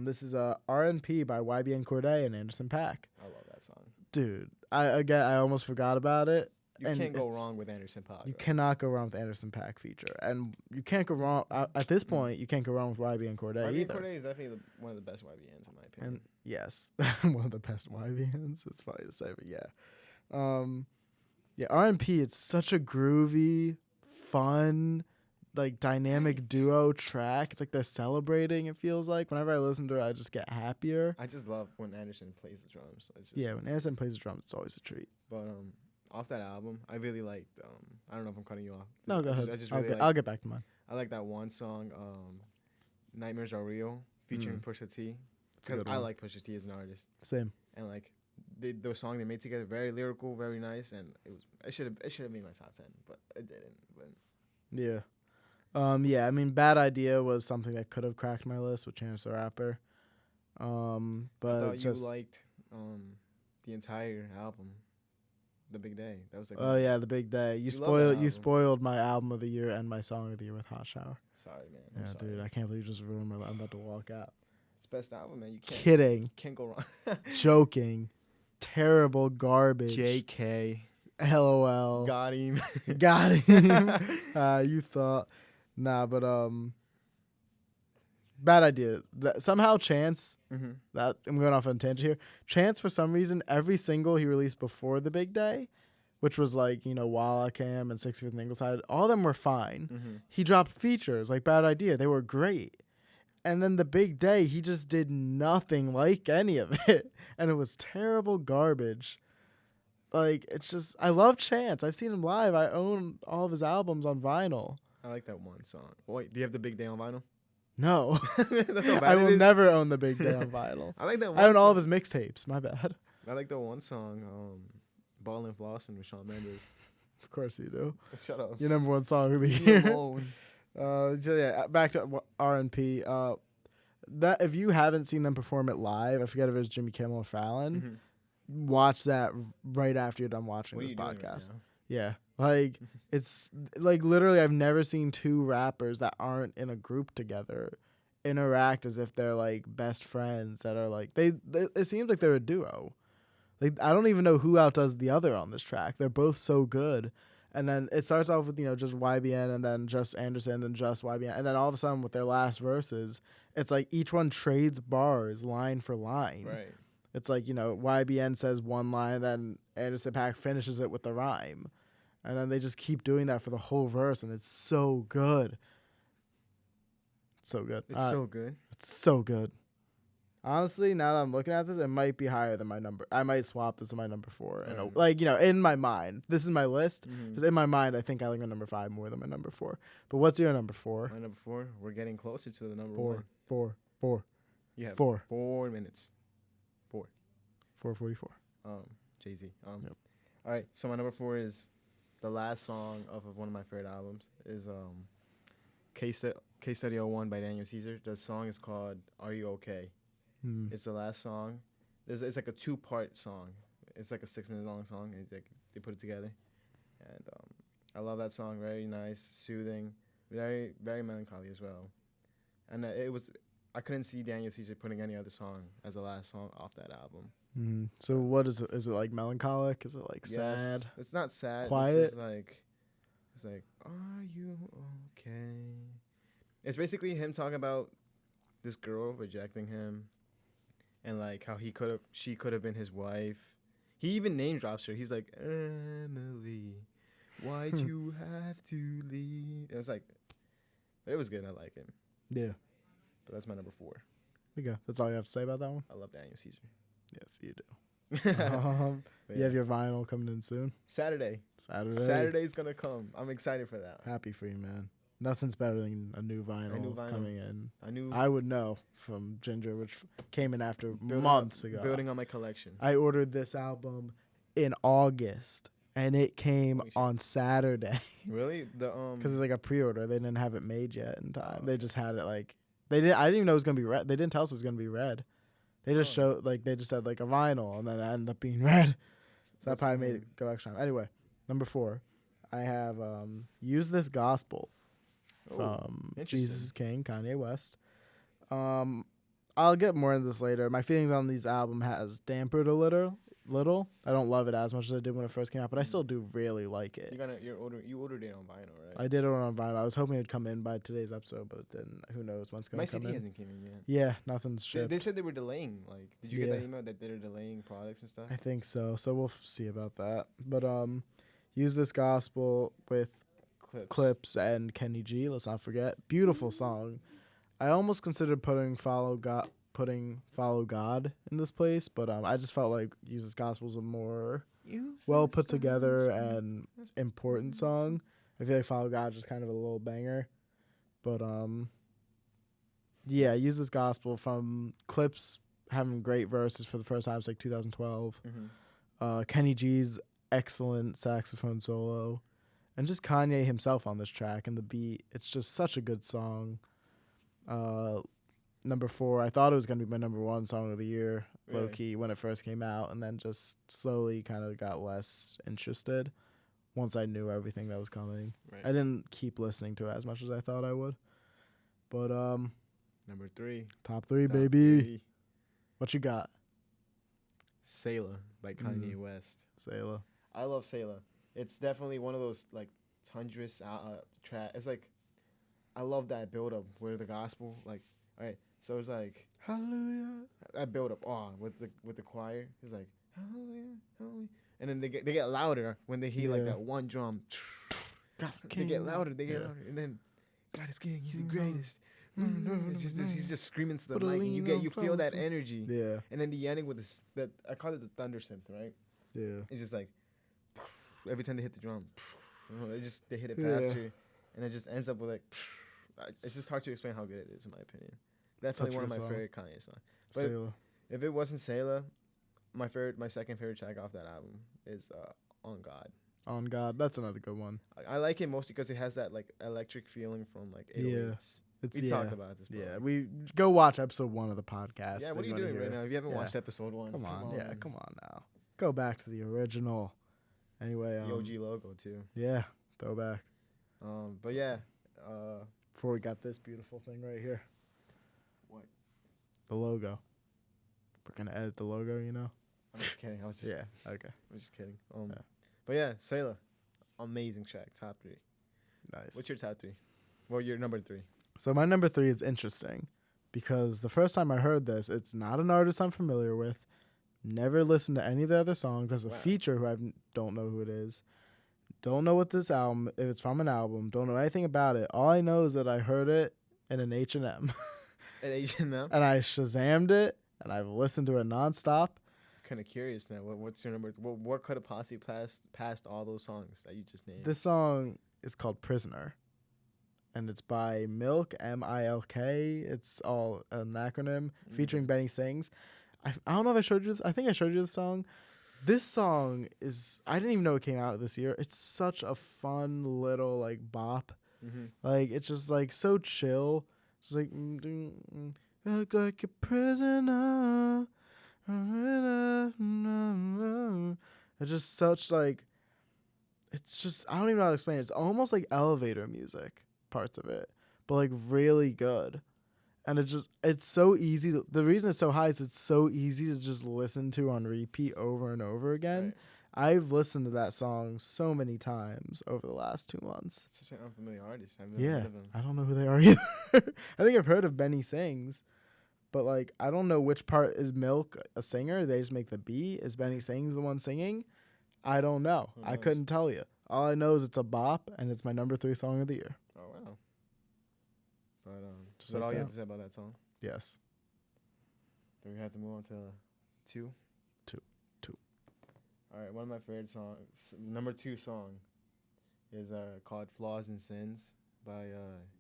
Speaker 2: This is R&P by YBN Cordae and Anderson .Paak.
Speaker 1: I love that song.
Speaker 2: Dude, I almost forgot about it.
Speaker 1: You
Speaker 2: and
Speaker 1: can't go wrong with Anderson .Paak.
Speaker 2: You
Speaker 1: right?
Speaker 2: cannot go wrong with Anderson .Paak feature, and you can't go wrong at this point. You can't go wrong with YB and Cordae
Speaker 1: YB
Speaker 2: either.
Speaker 1: and Cordae is definitely one of the best YBNs in my opinion.
Speaker 2: And yes, one of the best YBNs. It's funny to say, but yeah, R&P. It's such a groovy, fun, like dynamic duo track. It's like they're celebrating. It feels like whenever I listen to it, I just get happier.
Speaker 1: I just love when Anderson plays the drums. It's just
Speaker 2: Yeah, when Anderson plays the drums, it's always a treat.
Speaker 1: But off that album, I really liked. I don't know if I'm cutting you off.
Speaker 2: No, go ahead.
Speaker 1: I just really
Speaker 2: I'll get back to mine.
Speaker 1: I like that one song, "Nightmares Are Real," featuring Pusha T.
Speaker 2: It's a
Speaker 1: Because
Speaker 2: good
Speaker 1: I
Speaker 2: one.
Speaker 1: like Pusha T as an artist,
Speaker 2: Same.
Speaker 1: and like the song they made together, very lyrical, very nice, and it should have been my top 10, but it didn't. But
Speaker 2: Yeah. Yeah, I mean, Bad Idea was something that could have cracked my list with Chance the Rapper.
Speaker 1: I
Speaker 2: But
Speaker 1: thought
Speaker 2: just
Speaker 1: you liked the entire album, The Big Day. That was like
Speaker 2: oh yeah, The Big Day.
Speaker 1: You love that
Speaker 2: You
Speaker 1: album.
Speaker 2: spoiled my album of the year and my song of the year with Hot Shower.
Speaker 1: Sorry, man. I'm
Speaker 2: Yeah,
Speaker 1: sorry.
Speaker 2: dude, I can't believe you just ruined my. I'm about to walk out.
Speaker 1: It's best album, man. You
Speaker 2: Kidding,
Speaker 1: can't go wrong.
Speaker 2: joking, terrible garbage.
Speaker 1: J.K.
Speaker 2: LOL.
Speaker 1: Got him.
Speaker 2: Got him. You thought, nah, but Bad Idea. Somehow Chance.
Speaker 1: Mm-hmm.
Speaker 2: That I'm going off on a tangent here. Chance, for some reason, every single he released before the Big Day, which was like, Walla Cam and 65th and Ingleside, all of them were fine.
Speaker 1: Mm-hmm.
Speaker 2: He dropped features like Bad Idea. They were great. And then the Big Day, he just did nothing like any of it. And it was terrible garbage. Like, it's just, I love Chance. I've seen him live. I own all of his albums on vinyl.
Speaker 1: I like that one song. Wait, do you have The Big Day on vinyl?
Speaker 2: No.
Speaker 1: That's how bad
Speaker 2: I
Speaker 1: it
Speaker 2: will
Speaker 1: is.
Speaker 2: never own the Big Day on vinyl.
Speaker 1: I like that one
Speaker 2: I own all
Speaker 1: song.
Speaker 2: of his mixtapes. My bad.
Speaker 1: I like that one song, Ballin' Flossin' with Shawn Mendes.
Speaker 2: Of course you do.
Speaker 1: Shut up.
Speaker 2: Your number one song of the
Speaker 1: Leave me
Speaker 2: year.
Speaker 1: alone.
Speaker 2: So yeah, back to R&P. That if you haven't seen them perform it live, I forget if it was Jimmy Kimmel or Fallon.
Speaker 1: Mhm.
Speaker 2: Watch that right after you're done watching
Speaker 1: What are
Speaker 2: this
Speaker 1: you doing right
Speaker 2: podcast.
Speaker 1: now?
Speaker 2: Yeah, like it's like literally I've never seen two rappers that aren't in a group together interact as if they're like best friends that are like they it seems like they're a duo. Like I don't even know who outdoes the other on this track. They're both so good. And then it starts off with, just YBN and then just Anderson and just YBN. And then all of a sudden with their last verses, it's like each one trades bars line for line.
Speaker 1: Right.
Speaker 2: It's like, YBN says one line, then Anderson .Paak finishes it with the rhyme. And then they just keep doing that for the whole verse, and it's so good. It's so good.
Speaker 1: It's so good.
Speaker 2: It's so good. Honestly, now that I'm looking at this, it might be higher than my number. I might swap this to my number 4. In my mind. This is my list.
Speaker 1: Mhm.
Speaker 2: 'Cause in my mind, I think I like my number 5 more than my number 4. But what's your number 4?
Speaker 1: My number 4, we're getting closer to the number
Speaker 2: 4,
Speaker 1: one.
Speaker 2: 4, 4,
Speaker 1: You have
Speaker 2: 4,
Speaker 1: 4 minutes.
Speaker 2: 4:44.
Speaker 1: Jay-Z.
Speaker 2: Yep.
Speaker 1: All right, so my number 4 is the last song of one of my favorite albums is Case Study 01 by Daniel Caesar. The song is called Are You Okay? It's the last song. It's like a 2-part song. It's like a 6-minute long song. And they put it together, and I love that song. Very nice, soothing, very very melancholy as well. And I couldn't see Daniel Caesar putting any other song as the last song off that album.
Speaker 2: So what is it? Is it like melancholic? Is it like sad?
Speaker 1: It's not sad.
Speaker 2: Quiet?
Speaker 1: It's just like, are you okay? It's basically him talking about this girl rejecting him, and like how she could have been his wife. He even name drops her. He's like, Emily, why'd you have to leave? And it's like, it was good. I like it.
Speaker 2: Yeah.
Speaker 1: But that's my number 4.
Speaker 2: There you go. That's all you have to say about that one?
Speaker 1: I love Daniel Caesar.
Speaker 2: Yes, you do.
Speaker 1: But
Speaker 2: You have your vinyl coming in soon?
Speaker 1: Saturday.
Speaker 2: Saturday.
Speaker 1: Saturday's gonna come. I'm excited for that.
Speaker 2: Happy for you, man. Nothing's better than a new vinyl, coming in. I would know from Ginger, which came in after months ago.
Speaker 1: Building on my collection.
Speaker 2: I ordered this album in August, and it came on Saturday.
Speaker 1: Really?
Speaker 2: Because it's like a pre-order. They didn't have it made yet in time. They just had it like I didn't even know it was gonna be red. They didn't tell us it was gonna be red. They just showed they just said like a vinyl, and then it ended up being red. So that probably made it go extra time. Anyway, number 4, I have "Use This Gospel" from Jesus is King, Kanye West. I'll get more into this later. My feelings on these album has dampened a little little. I don't love it as much as I did when it first came out, but I still do really like it.
Speaker 1: You ordered it on vinyl, right?
Speaker 2: I did order on vinyl. I was hoping it would come in by today's episode, but then who knows when it's
Speaker 1: My
Speaker 2: going to come
Speaker 1: CD
Speaker 2: in.
Speaker 1: hasn't came in yet.
Speaker 2: Yeah, nothing's
Speaker 1: They,
Speaker 2: shipped.
Speaker 1: they said they were delaying. Like, did you get that email that they're delaying products and stuff?
Speaker 2: I think so. So we'll see about that. But Use This Gospel with Clips and Kenny G. Let's not forget. Beautiful song. I almost considered putting Follow God in this place, but I just felt like Use This Gospel's a more well put together and important song. I feel like Follow God is kind of a little banger. But yeah, Use This Gospel from Clips having great verses for the first time. It's like 2012. Kenny G's excellent saxophone solo. And just Kanye himself on this track and the beat. It's just such a good song. Number 4, I thought it was going to be my number 1 song of the year,
Speaker 1: Really?
Speaker 2: low-key, when it first came out. And then just slowly kind of got less interested once I knew everything that was coming.
Speaker 1: Right.
Speaker 2: I didn't keep listening to it as much as I thought I would. But
Speaker 1: Number 3.
Speaker 2: top 3,
Speaker 1: Top
Speaker 2: baby.
Speaker 1: 3.
Speaker 2: What you got?
Speaker 1: Sailor by Kanye West.
Speaker 2: Sayla.
Speaker 1: I love Sailor. It's definitely one of those like tundrous track. It's like I love that build up where the gospel all right. So it's like
Speaker 2: Hallelujah.
Speaker 1: that build up with the choir. It's like hallelujah, hallelujah, and then they get louder when they hear like that one drum. They get louder, and then God is king. He's the greatest. It's just he's just screaming to the mic, and you feel that energy.
Speaker 2: Yeah.
Speaker 1: And then the ending with this that I call it the thunder synth, right?
Speaker 2: Yeah.
Speaker 1: It's just like every time they hit the drum, they hit it
Speaker 2: Yeah.
Speaker 1: faster, and it just ends up with like. It's just hard to explain how good it is, in my opinion. That's
Speaker 2: Such
Speaker 1: only
Speaker 2: a
Speaker 1: one of
Speaker 2: good
Speaker 1: my
Speaker 2: song.
Speaker 1: favorite Kanye songs. But
Speaker 2: Sayla.
Speaker 1: if it wasn't Sailor, my second favorite track off that album is On God.
Speaker 2: On God. That's another good one.
Speaker 1: I like it mostly because it has that like electric feeling from like 808s. We talked about this.
Speaker 2: Yeah, we go watch episode 1 of the podcast.
Speaker 1: Yeah, what are you doing right now? If you haven't watched episode 1,
Speaker 2: Come on now. Go back to the original. Anyway,
Speaker 1: The OG logo too.
Speaker 2: Yeah, throwback.
Speaker 1: But yeah.
Speaker 2: Before we got this beautiful thing right here.
Speaker 1: What?
Speaker 2: The logo. We're gonna edit the logo, you know.
Speaker 1: I'm just kidding. I was just
Speaker 2: Okay.
Speaker 1: I'm just kidding.
Speaker 2: Yeah.
Speaker 1: But yeah, Sailor, amazing track. Top 3.
Speaker 2: Nice.
Speaker 1: What's your top 3? Well, your number 3.
Speaker 2: So my number 3 is interesting because the first time I heard this, it's not an artist I'm familiar with. Never listened to any of the other songs. There's a feature who I don't know who it is. Don't know what this album, if it's from an album. Don't know anything about it. All I know is that I heard it in an H&M.
Speaker 1: At H&M?
Speaker 2: And I Shazammed it, and I've listened to it nonstop.
Speaker 1: Kind of curious now. What's your number? What could have possibly passed all those songs that you just named?
Speaker 2: This song is called Prisoner. And it's by Milk, M-I-L-K. It's all an acronym, featuring Benny Sings. I don't know if I showed you this. I think I showed you the song. This song is, I didn't even know it came out this year. It's such a fun little, like, bop. Like, it's just, like, so chill. It's like, look like a prisoner. It's just such, like, it's just, I don't even know how to explain it. It's almost like elevator music, parts of it, but, like, really good. And it's so easy. The reason it's so high is it's so easy to just listen to on repeat over and over again. Right. I've listened to that song so many times over the last 2 months.
Speaker 1: Such an unfamiliar artist. I've never heard of him.
Speaker 2: I don't know who they are either. I think I've heard of Benny Sings, but like I don't know which part is Milk a singer. They just make the beat. Is Benny Sings the one singing? I don't know. I couldn't tell you. All I know is it's a bop and it's my number 3 song of the year.
Speaker 1: Oh wow. But is that all you have to say about that song?
Speaker 2: Yes.
Speaker 1: Then we have to move on to 2.
Speaker 2: 2.
Speaker 1: All right, one of my favorite songs, number 2 song, is called "Flaws and Sins" by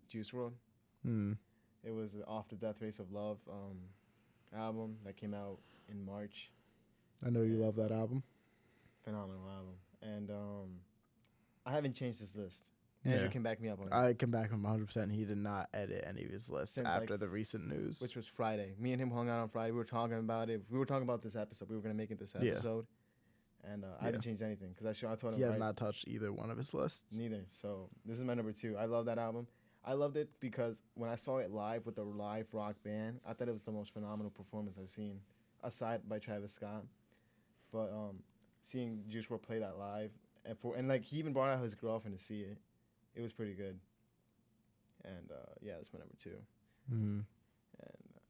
Speaker 1: Juice WRLD. It was off the Death Race of Love album that came out in March.
Speaker 2: I know you love that album.
Speaker 1: Phenomenal album, and I haven't changed this list. Andrew can back me up on it.
Speaker 2: I can back him 100%. He did not edit any of his lists after the recent news.
Speaker 1: Which was Friday. Me and him hung out on Friday. We were talking about it. We were talking about this episode. We were going to make it this episode. And I haven't changed anything because I told him.
Speaker 2: He has not touched either one of his lists.
Speaker 1: Neither. So this is my number 2. I love that album. I loved it because when I saw it live with the live rock band, I thought it was the most phenomenal performance I've seen, aside by Travis Scott. but seeing Juice WRLD play that live, and like he even brought out his girlfriend to see it. It was pretty good. And yeah, that's my number 2.
Speaker 2: Mm-hmm.
Speaker 1: And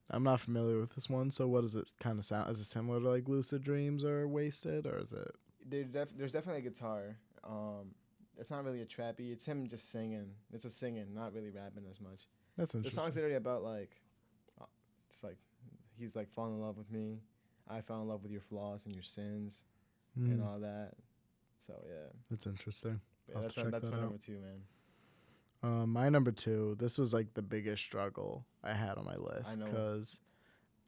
Speaker 2: I'm not familiar with this one, so what does it kind of sound? Is it similar to like Lucid Dreams or Wasted, or is it?
Speaker 1: there's definitely a guitar. It's not really a trappy. It's him just singing. It's a singing, not really rapping as much.
Speaker 2: That's
Speaker 1: The
Speaker 2: interesting.
Speaker 1: song's literally about like, it's like, he's like falling in love with me. I fell in love with your flaws and your sins and all that. So yeah,
Speaker 2: That's interesting.
Speaker 1: but
Speaker 2: I'll
Speaker 1: yeah
Speaker 2: have to check
Speaker 1: that's
Speaker 2: that
Speaker 1: my
Speaker 2: out.
Speaker 1: number 2, man.
Speaker 2: My number 2, this was like the biggest struggle I had on my list
Speaker 1: I know.
Speaker 2: because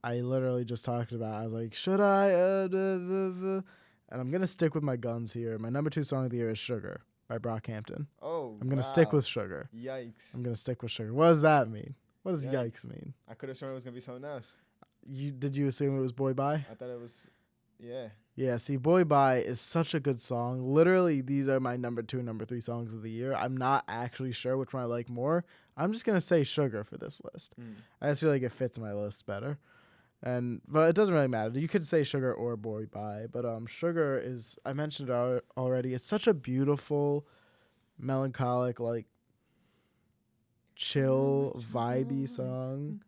Speaker 2: I literally just talked about, I was like, should I? And I'm going to stick with my guns here. My number 2 song of the year is Sugar by Brockhampton.
Speaker 1: Oh,
Speaker 2: I'm going to stick with Sugar.
Speaker 1: Yikes!
Speaker 2: I'm going to stick with Sugar. What does that mean? What does
Speaker 1: Yikes.
Speaker 2: yikes mean?
Speaker 1: I could have sworn it was gonna be something else.
Speaker 2: Did you assume it was Boy Bye?
Speaker 1: I thought it was, yeah.
Speaker 2: Yeah, see, Boy Bye is such a good song. Literally, these are my number 2 and number 3 songs of the year. I'm not actually sure which one I like more. I'm just going to say Sugar for this list. I just feel like it fits my list better. But it doesn't really matter. You could say Sugar or Boy Bye. But Sugar is, I mentioned it already, it's such a beautiful, melancholic, like, chill, vibey song.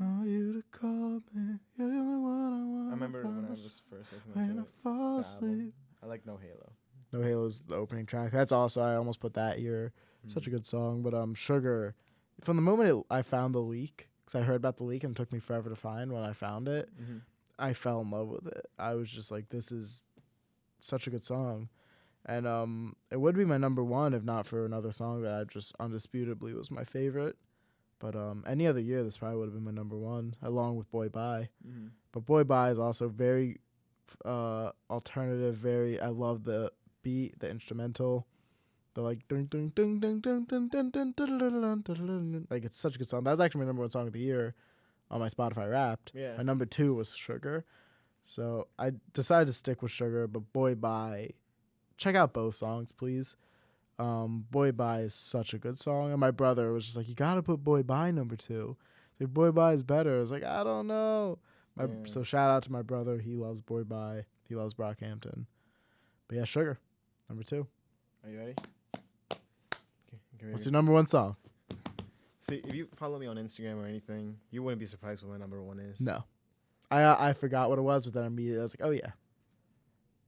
Speaker 2: Oh, you to call me, you're the only one I want.
Speaker 1: I remember when I was first listening
Speaker 2: when
Speaker 1: to
Speaker 2: I
Speaker 1: it.
Speaker 2: fall
Speaker 1: the
Speaker 2: asleep.
Speaker 1: album. I like No Halo.
Speaker 2: No Halo's the opening track. That's also, I almost put that here. Such a good song. But Sugar, from the moment I found the leak, because I heard about the leak and it took me forever to find when I found it, I fell in love with it. I was just like, this is such a good song. And it would be my number 1 if not for another song that I just undisputably was my favorite. But any other year, this probably would have been my number 1, along with Boy Bye. But Boy Bye is also very alternative. I love the beat, the instrumental, the like ding ding ding ding ding ding ding ding ding. Like, it's such a good song. That was actually my number 1 song of the year on my Spotify Wrapped.
Speaker 1: Yeah.
Speaker 2: My number 2 was Sugar, so I decided to stick with Sugar. But Boy Bye, check out both songs, please. Boy Bye is such a good song, and my brother was just like, you gotta put Boy Bye number 2. Like, Boy Bye is better. I was like, I don't know. So shout out to my brother. He loves Boy Bye. He loves Brockhampton. But yeah, Sugar, number 2.
Speaker 1: Are you ready? Okay,
Speaker 2: What's your number 1 song?
Speaker 1: See, if you follow me on Instagram or anything, you wouldn't be surprised what my number 1 is.
Speaker 2: No, I forgot what it was, but then immediately I was like, oh yeah.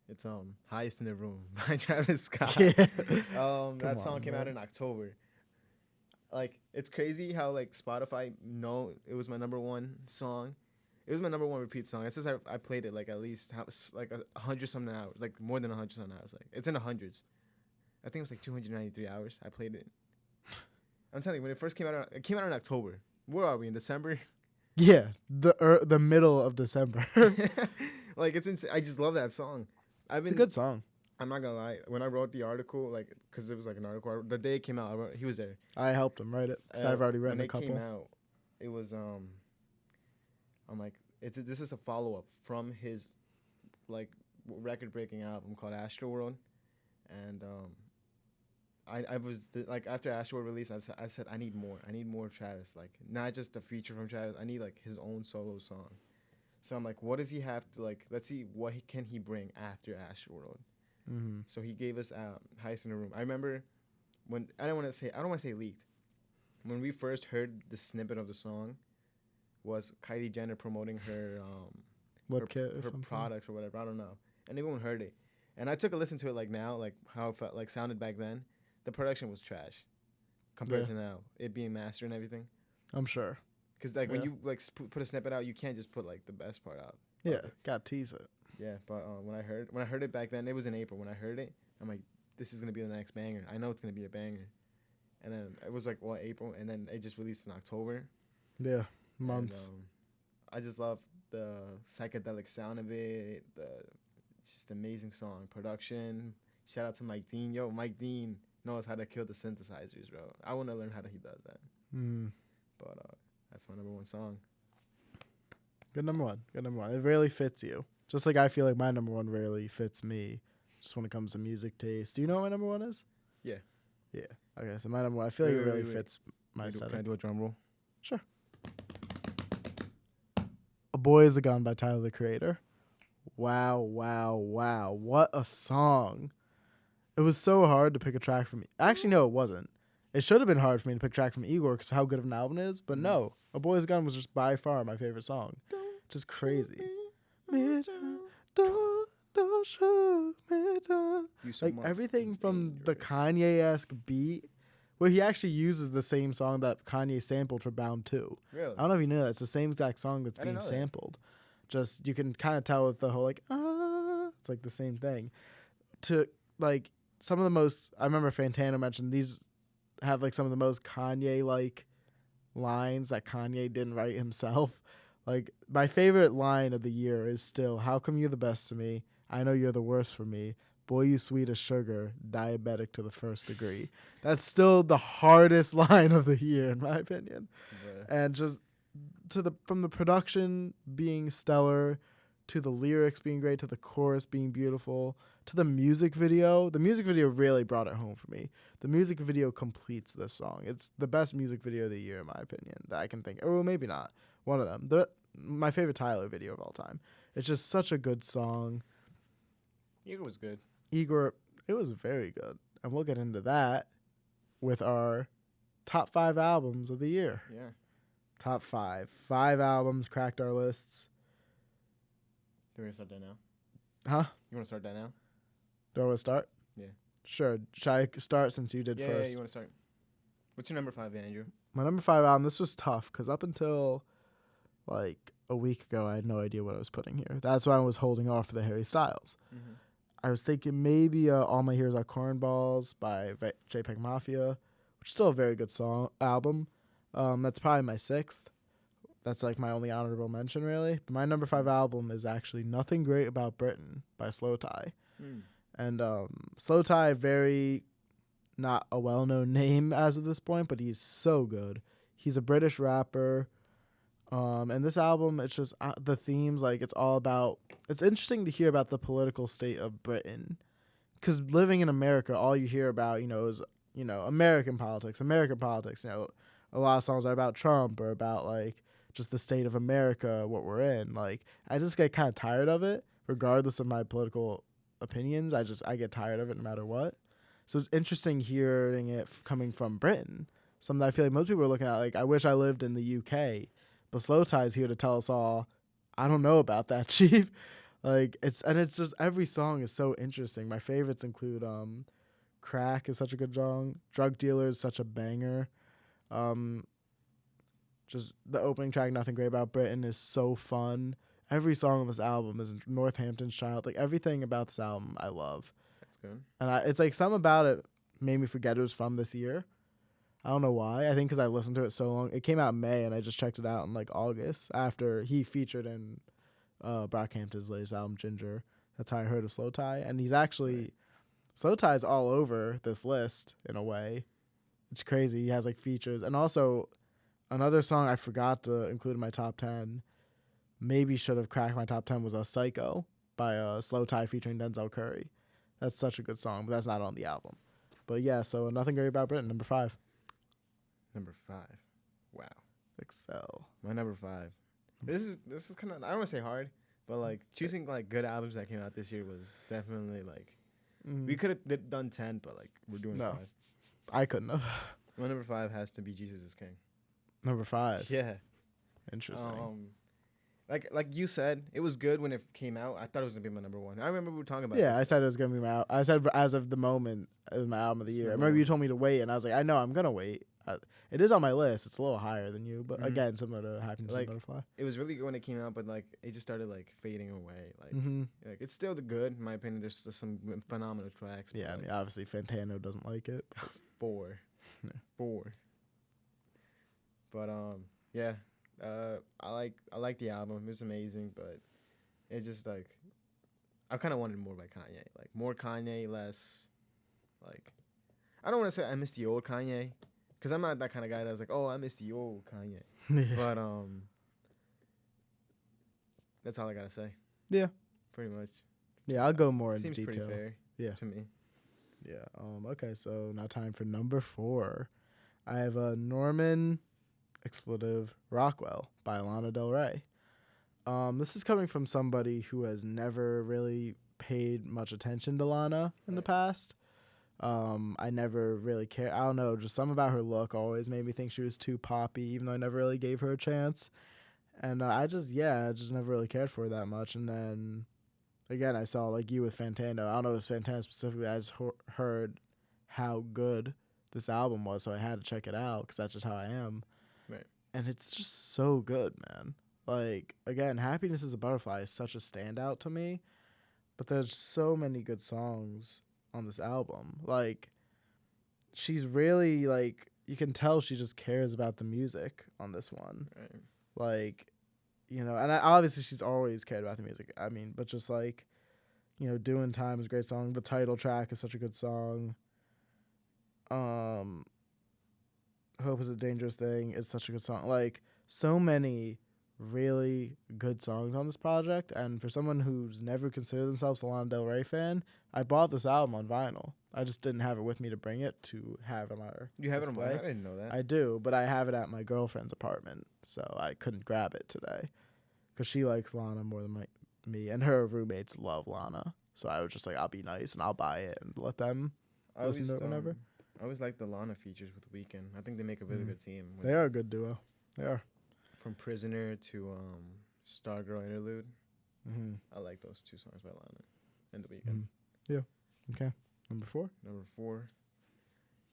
Speaker 1: It's Highest in the Room by Travis Scott.
Speaker 2: Yeah.
Speaker 1: That song came out in October. Like, it's crazy how like Spotify it was my number 1 song. It was my number 1 repeat song. It says I played it like at least like 100 something hours, like more than 100 something hours. Like, it's in the hundreds. I think it was like 293 hours. I played it. I'm telling you, when it first came out, it came out in October. Where are we in December?
Speaker 2: Yeah, the middle of December.
Speaker 1: Like, it's insane. I just love that song.
Speaker 2: It's a good song.
Speaker 1: I'm not gonna lie. When I wrote the article, like, because it was like an article, the day it came out, he was there.
Speaker 2: I helped him write it because I've already written
Speaker 1: when
Speaker 2: a couple.
Speaker 1: When it came out, it was I'm like, this is a follow up from his like record breaking album called Astroworld, and I was like, after Astroworld release, I said I need more Travis, like, not just a feature from Travis. I need like his own solo song. So I'm like, what does he have to, like, let's see what can he bring after Astroworld. So he gave us Highest in the Room. I remember when I don't want to say leaked. When we first heard the snippet of the song, was Kylie Jenner promoting her
Speaker 2: Lip kit or
Speaker 1: her
Speaker 2: something.
Speaker 1: products or whatever. I don't know. And everyone heard it, and I took a listen to it like now, like how it felt, like sounded back then. The production was trash compared to now, it being mastered and everything.
Speaker 2: I'm sure.
Speaker 1: Because like when you like put a snippet out, you can't just put like the best part out.
Speaker 2: Yeah, gotta tease it.
Speaker 1: Yeah, but when I heard it back then, it was in April. When I heard it, I'm like, this is gonna be the next banger. I know it's gonna be a banger. And then it was like April, and then it just released in October.
Speaker 2: Yeah, months.
Speaker 1: And, I just love the psychedelic sound of it. It's just an amazing song. Production. Shout out to Mike Dean. Yo, Mike Dean knows how to kill the synthesizers, bro. I want to learn how he does that. But that's my number 1 song.
Speaker 2: Good number 1. Good number 1. It really fits you. Just like I feel like my number 1 rarely fits me. Just when it comes to music taste. Do you know what my number 1 is?
Speaker 1: Yeah.
Speaker 2: Yeah. Okay, so my number 1. I feel like it really fits my setting.
Speaker 1: Can I do a drum roll?
Speaker 2: Sure. A Boy is a Gun by Tyler, the Creator. Wow, wow, wow. What a song. It was so hard to pick a track from. Actually, no, it wasn't. It should have been hard for me to pick a track from Igor because of how good of an album it is. But no, A Boy's Gun was just by far my favorite song. Just crazy. Don't shoot me down. Like everything from the Kanye-esque beat, where he actually uses the same song that Kanye sampled for Bound 2.
Speaker 1: Really?
Speaker 2: I don't know if you knew that. It's the same exact song that's being sampled. Just, you can kind of tell with the whole, like, it's like the same thing. To, like, some of the most, I remember Fantano mentioned these have, like, some of the most Kanye-like lines that Kanye didn't write himself. Like, my favorite line of the year is still, how come you're the best to me? I know you're the worst for me. Boy, you sweet as sugar, diabetic to the first degree. That's still the hardest line of the year, in my opinion. Yeah. And just from the production being stellar, to the lyrics being great, to the chorus being beautiful, to the music video. The music video really brought it home for me. The music video completes this song. It's the best music video of the year, in my opinion, that I can think of. Or maybe not. One of them. My favorite Tyler video of all time. It's just such a good song.
Speaker 1: Igor was good.
Speaker 2: Igor, it was very good. And we'll get into that with our top 5 albums of the year.
Speaker 1: Yeah.
Speaker 2: Top 5. 5 albums cracked our lists.
Speaker 1: Do we want to start that now?
Speaker 2: Huh?
Speaker 1: You want to start that now?
Speaker 2: Do I want to start?
Speaker 1: Yeah.
Speaker 2: Sure. Should I start since you did first?
Speaker 1: Yeah, you want to start. What's your number 5, Andrew?
Speaker 2: My number 5 album, this was tough because up until like a week ago, I had no idea what I was putting here. That's why I was holding off for the Harry Styles. Mm-hmm. I was thinking maybe All My Heroes Are Cornballs by JPEG Mafia, which is still a very good album. That's probably my 6th. That's like my only honorable mention, really. But my number 5 album is actually Nothing Great About Britain by Slow Tie. And Slow Tie, very not a well-known name as of this point, but he's so good. He's a British rapper. And this album, it's just the themes, like it's all about, it's interesting to hear about the political state of Britain. Because living in America, all you hear about, is, American politics. A lot of songs are about Trump or about like just the state of America, what we're in. Like, I just get kind of tired of it, regardless of my political opinions. I get tired of it no matter what. So it's interesting hearing it coming from Britain. Something that I feel like most people are looking at, like, I wish I lived in the UK. But Slow Tie's here to tell us all, I don't know about that, Chief. Like, it's just, every song is so interesting. My favorites include Crack is such a good song. Drug Dealer is such a banger. Just the opening track, Nothing Great About Britain, is so fun. Every song on this album is Northampton's Child. Like, everything about this album I love.
Speaker 1: That's good. And
Speaker 2: it's like something about it made me forget it was from this year. I don't know why. I think because I listened to it so long. It came out in May, and I just checked it out in like August after he featured in Brockhampton's latest album, Ginger. That's how I heard of Slow Tie. And he's actually, right. Slow Tie's all over this list in a way. It's crazy. He has like features. And also, another song I forgot to include in my top 10, maybe should have cracked my top 10, was Psycho by Slow Tie featuring Denzel Curry. That's such a good song, but that's not on the album. But yeah, so Nothing Great About Britain, number 5.
Speaker 1: Number 5. Wow.
Speaker 2: Excel.
Speaker 1: My number 5. This is kind of, I don't want to say hard, but like choosing like good albums that came out this year was definitely like, we could have done 10, but like we're doing 5.
Speaker 2: I couldn't have.
Speaker 1: My number 5 has to be Jesus is King.
Speaker 2: Number 5.
Speaker 1: Yeah.
Speaker 2: Interesting.
Speaker 1: Like you said, it was good when it came out. I thought it was gonna be my number 1. I remember we were talking about.
Speaker 2: Yeah, I said it was gonna be my. I said as of the moment, it was my album of the year. I remember you told me to wait, and I was like, I know I'm gonna wait. It is on my list. It's a little higher than you, but again, similar to Happiness and Butterfly.
Speaker 1: It was really good when it came out, but like it just started like fading away. Like, like it's still good in my opinion. There's just some phenomenal tracks.
Speaker 2: Yeah, I mean, obviously Fantano doesn't like it.
Speaker 1: 4. 4. But yeah. I like the album. It was amazing, but it just like I kind of wanted more by Kanye. Like more Kanye, less like I don't want to say I miss the old Kanye because I'm not that kind of guy that's like, oh, I miss the old Kanye. But that's all I gotta say.
Speaker 2: Yeah,
Speaker 1: pretty much.
Speaker 2: Yeah, I'll go more into
Speaker 1: detail. Seems pretty fair.
Speaker 2: Yeah,
Speaker 1: to me.
Speaker 2: Yeah. Okay, so now time for number 4. I have Norman Expletive Rockwell by Lana Del Rey. This is coming from somebody who has never really paid much attention to Lana in the past. I never really cared. I don't know, just something about her look always made me think she was too poppy, even though I never really gave her a chance. And I just never really cared for her that much. And then, again, I saw, like you with Fantano. I don't know if it's Fantano specifically. I just heard how good this album was, so I had to check it out because that's just how I am.
Speaker 1: Right.
Speaker 2: And it's just so good, man. Like, again, Happiness is a Butterfly is such a standout to me, but there's so many good songs on this album. Like, she's really, like, you can tell she just cares about the music on this one.
Speaker 1: Right.
Speaker 2: Like, you know, and obviously she's always cared about the music. I mean, but just like, you know, Doing Time is a great song. The title track is such a good song. Hope is a Dangerous Thing is such a good song. Like, so many really good songs on this project, and for someone who's never considered themselves a Lana Del Rey fan, I bought this album on vinyl. I just didn't have it with me to bring it to have on our
Speaker 1: You have
Speaker 2: display.
Speaker 1: it on vinyl? I didn't know that.
Speaker 2: I do, but I have it at my girlfriend's apartment, so I couldn't grab it today because she likes Lana more than me, and her roommates love Lana. So I was just like, I'll be nice and I'll buy it and let them listen to it whenever.
Speaker 1: I always like the Lana features with Weeknd. I think they make a really good team.
Speaker 2: They are a good duo. They are.
Speaker 1: From Prisoner to Stargirl Interlude.
Speaker 2: Mm-hmm.
Speaker 1: I like those two songs by Lana and The Weeknd.
Speaker 2: Yeah. Okay. Number 4?
Speaker 1: Number 4,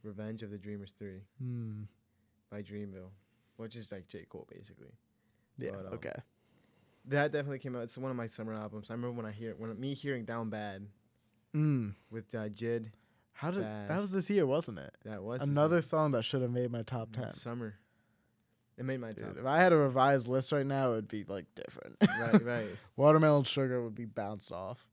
Speaker 1: Revenge of the Dreamers 3 by Dreamville, which is like J. Cole, basically.
Speaker 2: Yeah,
Speaker 1: But,
Speaker 2: okay.
Speaker 1: That definitely came out. It's one of my summer albums. I remember when hearing Down Bad with Jid.
Speaker 2: That was this year, wasn't it?
Speaker 1: That was
Speaker 2: another song that should have made my top 10.
Speaker 1: Summer. It made my top.
Speaker 2: If I had a revised list right now, it would be like different.
Speaker 1: Right.
Speaker 2: Watermelon Sugar would be bounced off.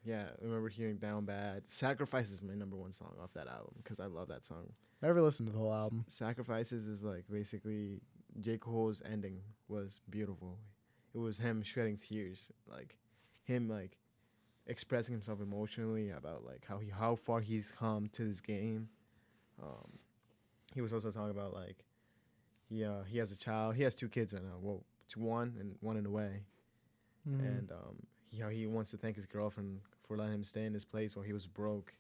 Speaker 1: Yeah, I remember hearing Down Bad. Sacrifices is my number 1 song off that album because I love that song.
Speaker 2: Never listened to the whole album.
Speaker 1: Sacrifices is like basically J. Cole's ending was beautiful. It was him shedding tears, like him like expressing himself emotionally about like how far he's come to this game. He was also talking about like he has a child. He has 2 kids right now. Well, 1 and 1 in the way. And he wants to thank his girlfriend for letting him stay in this place while he was broke.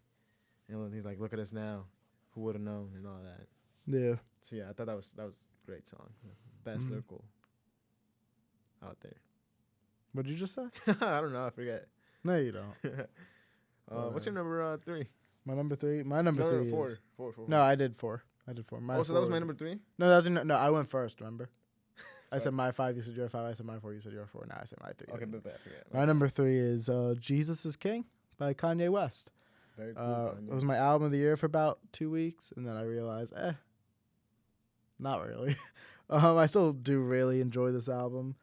Speaker 1: And he's like, look at us now. Who would have known and all that.
Speaker 2: Yeah.
Speaker 1: So yeah, I thought that was a great song. Best lyrical out there.
Speaker 2: What did you just say?
Speaker 1: I don't know. I forget.
Speaker 2: No, you don't.
Speaker 1: What's your number 3?
Speaker 2: My number 3. My number 3
Speaker 1: 4.
Speaker 2: is
Speaker 1: 4.
Speaker 2: No, I did 4. My
Speaker 1: so that was my number 3.
Speaker 2: No, that was no. I went first. Remember? I said my 5. You said your 5. I said my 4. You said your 4. Now I said my 3.
Speaker 1: Okay, but I forget.
Speaker 2: My number 3 is "Jesus Is King" by Kanye West.
Speaker 1: Very cool.
Speaker 2: It was my album of the year for about 2 weeks, and then I realized, not really. I still do really enjoy this album.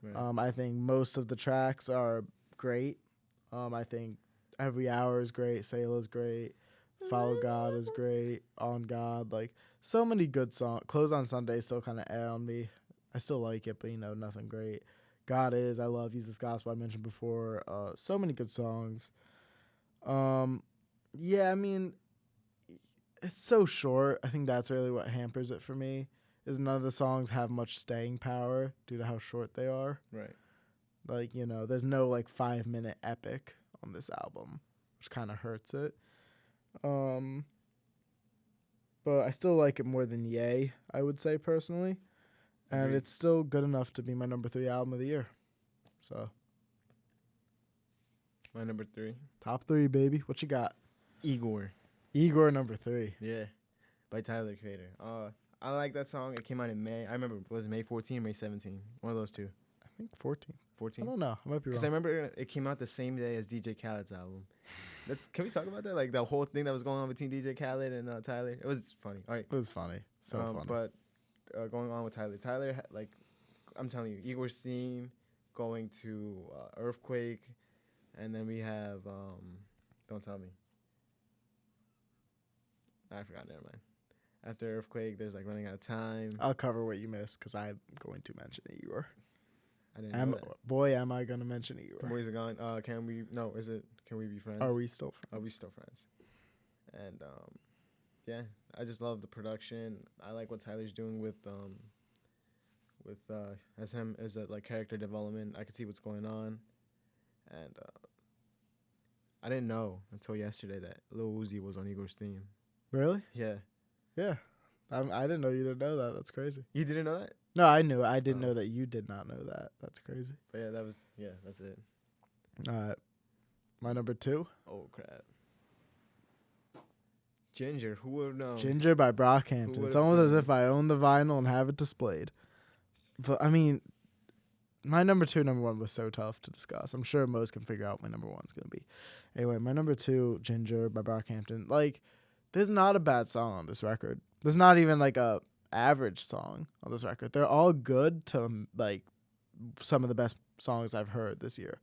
Speaker 1: Right.
Speaker 2: I think most of the tracks are great. I think Every Hour is great. Sayla's great. Follow God is great. On God, like so many good songs. Close on Sunday still kind of on me. I still like it, but nothing great. God Is, I love Use This Gospel I mentioned before. So many good songs. Yeah, I mean, it's so short. I think that's really what hampers it for me. Is none of the songs have much staying power due to how short they are.
Speaker 1: Right.
Speaker 2: Like, there's no like 5-minute epic on this album, which kind of hurts it. But I still like it more than Yay, I would say personally. And
Speaker 1: Agreed.
Speaker 2: it's still good enough to be my number 3 album of the year. So.
Speaker 1: My number 3.
Speaker 2: Top 3, baby. What you got?
Speaker 1: Igor,
Speaker 2: number 3.
Speaker 1: Yeah, by Tyler, the Creator. I like that song. It came out in May. I remember, was it May 14 or May 17? One of those two.
Speaker 2: I think 14.
Speaker 1: 14?
Speaker 2: I don't know. I might be wrong.
Speaker 1: Because I remember it came out the same day as DJ Khaled's album. Can we talk about that? Like the whole thing that was going on between DJ Khaled and Tyler. It was funny. All right.
Speaker 2: It was funny. So funny.
Speaker 1: But going on with Tyler, like I'm telling you, Igor's theme, going to Earthquake, and then we have don't tell me. I forgot. Never mind. After Earthquake, there's like Running Out of Time.
Speaker 2: I'll cover what you missed because I'm going to mention Igor.
Speaker 1: I didn't know that.
Speaker 2: Boy, am I going to mention Igor.
Speaker 1: Boys are gone. Can we? No, is it? Can we be friends?
Speaker 2: Are we still friends?
Speaker 1: Are we still friends? And yeah, I just love the production. I like what Tyler's doing with with as him as a like character development. I could see what's going on, and I didn't know until yesterday that Lil Uzi was on Igor's theme.
Speaker 2: Really?
Speaker 1: Yeah,
Speaker 2: Yeah. I didn't know you didn't know that. That's crazy.
Speaker 1: you didn't know that?
Speaker 2: No, I knew. I didn't
Speaker 1: Oh.
Speaker 2: know that you did not know that. That's crazy.
Speaker 1: But yeah, that's it.
Speaker 2: My number 2,
Speaker 1: Oh crap. Ginger, who would have known?
Speaker 2: Ginger by Brockhampton.
Speaker 1: Who
Speaker 2: It's
Speaker 1: would've
Speaker 2: almost as
Speaker 1: known?
Speaker 2: if I own the vinyl and have it displayed. But I mean, my number 2, number 1 was so tough to discuss. I'm sure most can figure out what my number 1's gonna be. Anyway, my number 2, Ginger by Brockhampton. Like, there's not a bad song on this record. There's not even like a average song on this record. They're all good to like some of the best songs I've heard this year.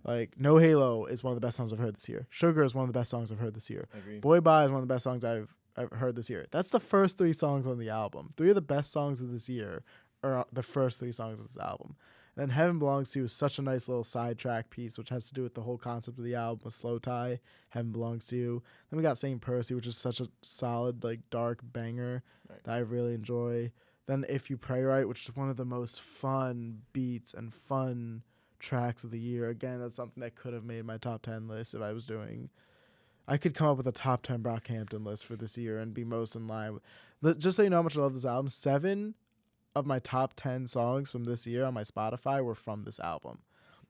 Speaker 2: Like No Halo is one of the best songs I've heard this year. Sugar is one of the best songs I've heard this year.
Speaker 1: I agree.
Speaker 2: Boy Bye is one of the best songs I've heard this year. That's the first 3 songs on the album. 3 of the best songs of this year are the first 3 songs of this album. And then Heaven Belongs to You is such a nice little sidetrack piece, which has to do with the whole concept of the album, a slow tie, Heaven Belongs to You. Then we got St. Percy, which is such a solid, like, dark banger that I really enjoy. Then If You Pray Right, which is one of the most fun beats and fun tracks of the year. Again, that's something that could have made my top 10 list if I was doing... I could come up with a top 10 Brockhampton list for this year and be most in line. Just so you know how much I love this album, 7 of my top 10 songs from this year on my Spotify were from this album.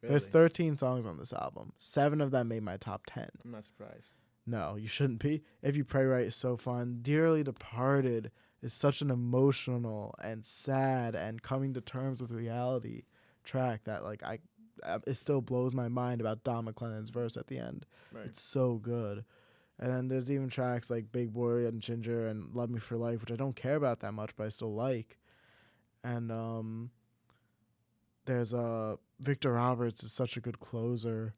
Speaker 1: Really?
Speaker 2: There's 13 songs on this album. 7 of them made my top 10.
Speaker 1: I'm not surprised.
Speaker 2: No, you shouldn't be. If You Pray Right is so fun. Dearly Departed is such an emotional and sad and coming to terms with reality track that like it still blows my mind about Don McLennan's verse at the end.
Speaker 1: Right.
Speaker 2: It's so good. And then there's even tracks like Big Boy and Ginger and Love Me for Life, which I don't care about that much, but I still like. And there's Victor Roberts is such a good closer.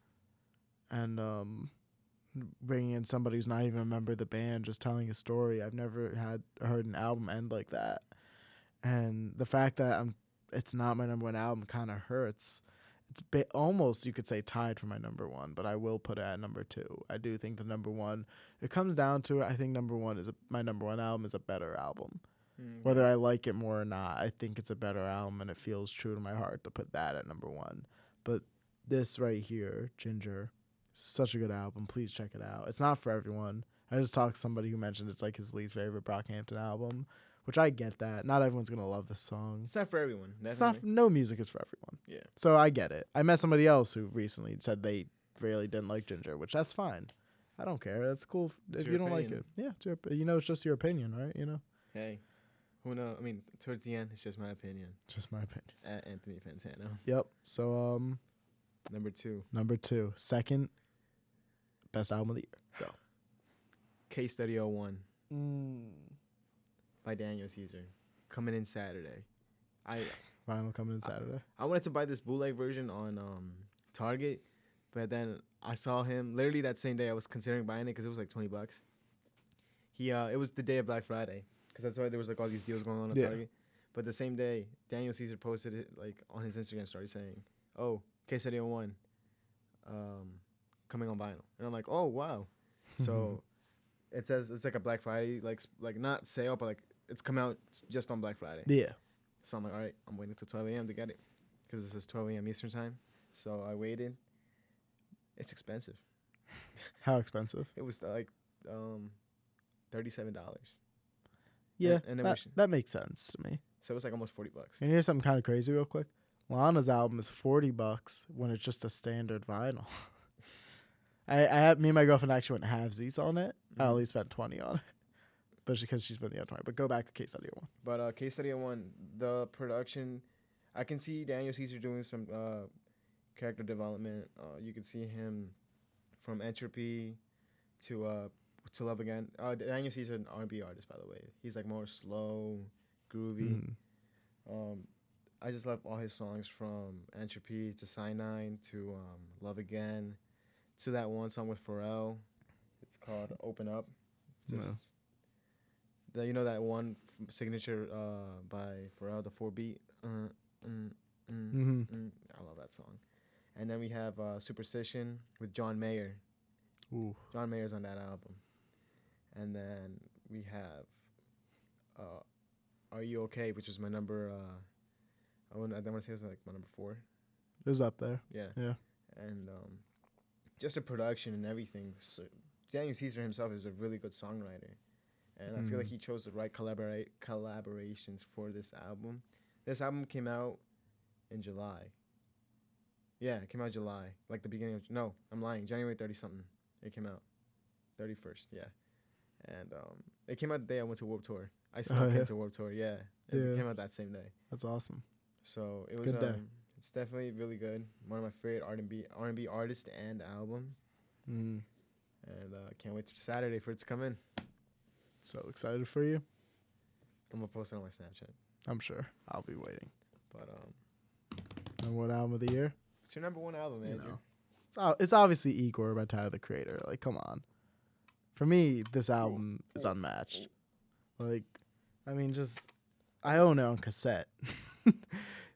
Speaker 2: And bringing in somebody who's not even a member of the band, just telling a story. I've never heard an album end like that. And the fact that it's not my number 1 album kind of hurts. It's almost, you could say, tied for my number 1, but I will put it at number 2. I do think the number 1, it comes down to it. I think number 1 my number 1 album is a better album.
Speaker 1: Mm-hmm.
Speaker 2: Whether I like it more or not, I think it's a better album, and it feels true to my heart to put that at number 1. But this right here, Ginger, such a good album. Please check it out. It's not for everyone. I just talked to somebody who mentioned it's like his least favorite Brockhampton album, which I get that. Not everyone's going to love this song.
Speaker 1: It's not for everyone.
Speaker 2: It's not. No music is for everyone.
Speaker 1: Yeah.
Speaker 2: So I get it. I met somebody else who recently said they really didn't like Ginger, which that's fine. I don't care. That's cool if you don't like it. Yeah, it's just your opinion, right?
Speaker 1: Hey, who knows? I mean, towards the end, it's just my opinion.
Speaker 2: Just my opinion.
Speaker 1: At Anthony Fantano.
Speaker 2: Yep. So
Speaker 1: Number 2.
Speaker 2: Number 2, second best album of the year. Go.
Speaker 1: Case Study 01 by Daniel Caesar, coming in Saturday.
Speaker 2: Vinyl coming in Saturday.
Speaker 1: I wanted to buy this bootleg version on Target, but then I saw him literally that same day. I was considering buying it because it was like $20. It was the day of Black Friday because that's why there was like all these deals going on at Target. But the same day, Daniel Caesar posted it like on his Instagram story saying, "Oh, Case Study 01, coming on vinyl," and I'm like, "Oh wow!" So it says it's like a Black Friday like not sale, but like it's come out just on Black Friday.
Speaker 2: Yeah.
Speaker 1: So I'm like, all right, I'm waiting till 12 a.m. to get it because it says 12 a.m. Eastern time. So I waited. It's expensive.
Speaker 2: How expensive?
Speaker 1: It was like $37.
Speaker 2: Yeah,
Speaker 1: and
Speaker 2: that makes sense to me.
Speaker 1: So it was like almost $40.
Speaker 2: And here's something kind of crazy real quick. Lana's album is $40 when it's just a standard vinyl. Me and my girlfriend actually went halvesies on it. I only spent $20 on it. But because she's been the other 20. But go back to Case Study 01.
Speaker 1: But Case Study 01, the production, I can see Daniel Caesar doing some character development. You can see him from Entropy to Love Again. Daniel Caesar, an R&B artist, by the way. He's like more slow, groovy. I just love all his songs from Entropy to Cyanide to Love Again to that one song with Pharrell. It's called Open Up. That one signature by Pharrell, the 4-beat. I love that song. And then we have Superstition with John Mayer.
Speaker 2: Ooh.
Speaker 1: John Mayer's on that album. And then we have Are You Okay, which is my number want to say it was like my number 4.
Speaker 2: It was up there.
Speaker 1: Yeah.
Speaker 2: Yeah.
Speaker 1: And just the production and everything. So Daniel Caesar himself is a really good songwriter, and I feel like he chose the right collaborations for this album. This album came out in July. Yeah, it came out July, like the beginning of. No, I'm lying. January 30 something. It came out 31st. Yeah, and it came out the day I went to Warped Tour. I snuck into Warped Tour. Yeah, it came out that same day.
Speaker 2: That's awesome.
Speaker 1: So it was.
Speaker 2: Good day.
Speaker 1: It's definitely really good. One of my favorite R&B artists and album.
Speaker 2: Mm.
Speaker 1: And can't wait for Saturday for it to come in.
Speaker 2: So excited for you.
Speaker 1: I'm gonna post it on my Snapchat.
Speaker 2: I'm sure. I'll be waiting.
Speaker 1: But
Speaker 2: And what album of the year?
Speaker 1: it's your number 1 album, man.
Speaker 2: You know, it's obviously Igor by Tyler the Creator. Like, come on. For me, this album is unmatched. Like, I mean, just I own it on cassette.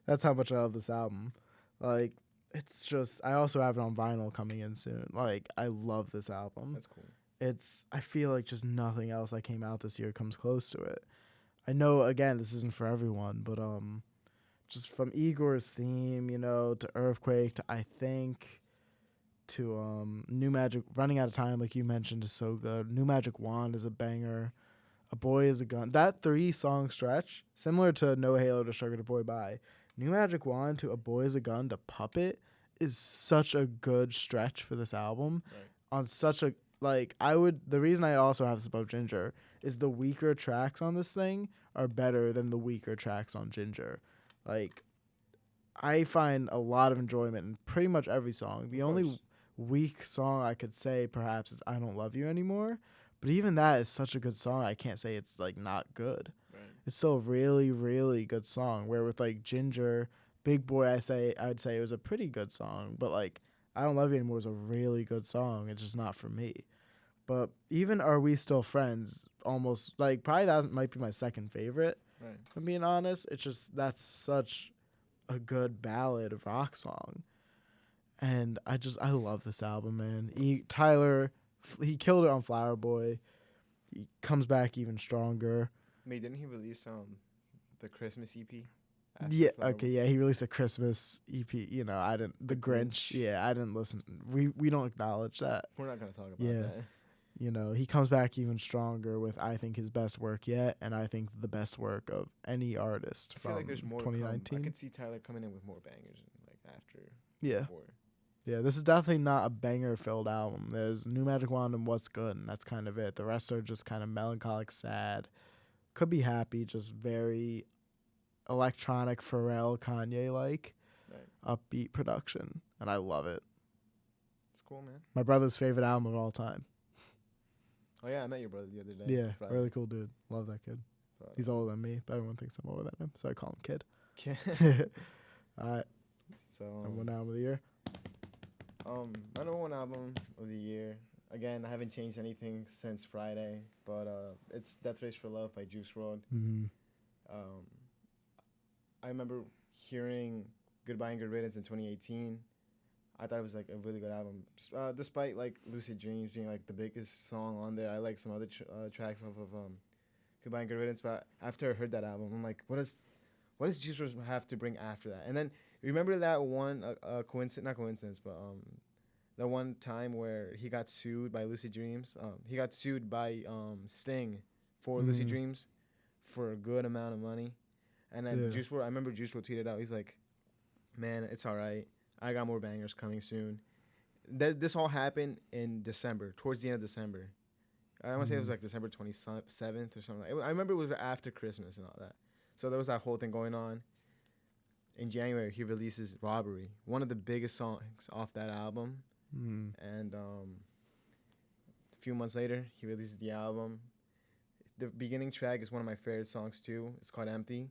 Speaker 2: That's how much I love this album. Like, it's just I also have it on vinyl coming in soon. Like, I love this album.
Speaker 1: That's cool.
Speaker 2: I feel like just nothing else that came out this year comes close to it. I know, again, this isn't for everyone, but just from Igor's theme, you know, to Earthquake, to I Think, to New Magic, Running Out of Time, like you mentioned, is so good. New Magic Wand is a banger. A Boy is a Gun. That 3-song stretch, similar to No Halo to Sugar to Boy Bye, New Magic Wand to A Boy is a Gun to Puppet is such a good stretch for this album.
Speaker 1: Right.
Speaker 2: On such a, like, the reason I also have this above Ginger is the weaker tracks on this thing are better than the weaker tracks on Ginger. Like, I find a lot of enjoyment in pretty much every song. The only weak song I could say perhaps is I Don't Love You Anymore. But even that is such a good song. I can't say it's like not good.
Speaker 1: Right.
Speaker 2: It's still a really, really good song. Where with like Ginger, Big Boy, I'd say it was a pretty good song. But like I Don't Love You Anymore is a really good song. It's just not for me. But even Are We Still Friends, almost like probably that might be my second favorite.
Speaker 1: Right.
Speaker 2: If I'm being honest, it's just that's such a good ballad rock song. And I love this album, man. Tyler, he killed it on Flower Boy. He comes back even stronger.
Speaker 1: Wait, didn't he release the Christmas EP?
Speaker 2: Yeah, okay, yeah, he released a Christmas EP. You know, I didn't. The Grinch. Yeah, I didn't listen. We don't acknowledge that.
Speaker 1: We're not gonna talk about
Speaker 2: Yeah.
Speaker 1: that.
Speaker 2: You know, he comes back even stronger with I think his best work yet, and I think the best work of any artist
Speaker 1: I
Speaker 2: from
Speaker 1: feel like there's more to come.
Speaker 2: 2019.
Speaker 1: I could see Tyler coming in with more bangers like after.
Speaker 2: Yeah.
Speaker 1: Before.
Speaker 2: Yeah, this is definitely not a banger-filled album. There's New Magic Wand and What's Good, and that's kind of it. The rest are just kind of melancholic, sad. Could be happy, just very electronic, Pharrell, Kanye-like,
Speaker 1: Right.
Speaker 2: upbeat production, and I love it.
Speaker 1: It's cool, man.
Speaker 2: My brother's favorite album of all time.
Speaker 1: Oh yeah, I met your brother the other day.
Speaker 2: Yeah,
Speaker 1: Friday.
Speaker 2: really cool dude. Love that kid.
Speaker 1: But,
Speaker 2: He's older than me, but everyone thinks I'm older than him, so I call him kid. All right,
Speaker 1: So
Speaker 2: and what album of the year?
Speaker 1: my number 1 album of the year. Again, I haven't changed anything since Friday, but it's Death Race for Love by Juice WRLD.
Speaker 2: Mm-hmm.
Speaker 1: I remember hearing Goodbye and Good Riddance in 2018. I thought it was like a really good album, despite like Lucid Dreams being like the biggest song on there. I like some other tracks off of Goodbye and Good Riddance, but after I heard that album, I'm like, what does Juice WRLD have to bring after that? And then remember that one not coincidence, but the one time where he got sued by Lucid Dreams. He got sued by Sting for Lucid Dreams for a good amount of money. And then Juice WRLD, I remember Juice WRLD tweeted out, he's like, man, it's all right. I got more bangers coming soon. This all happened in December, towards the end of December. I want to say it was like December 27th or something. I remember it was after Christmas and all that. So there was that whole thing going on. In January, he releases Robbery, one of the biggest songs off that album. And a few months later, he releases the album. The beginning track is one of my favorite songs too. It's called Empty.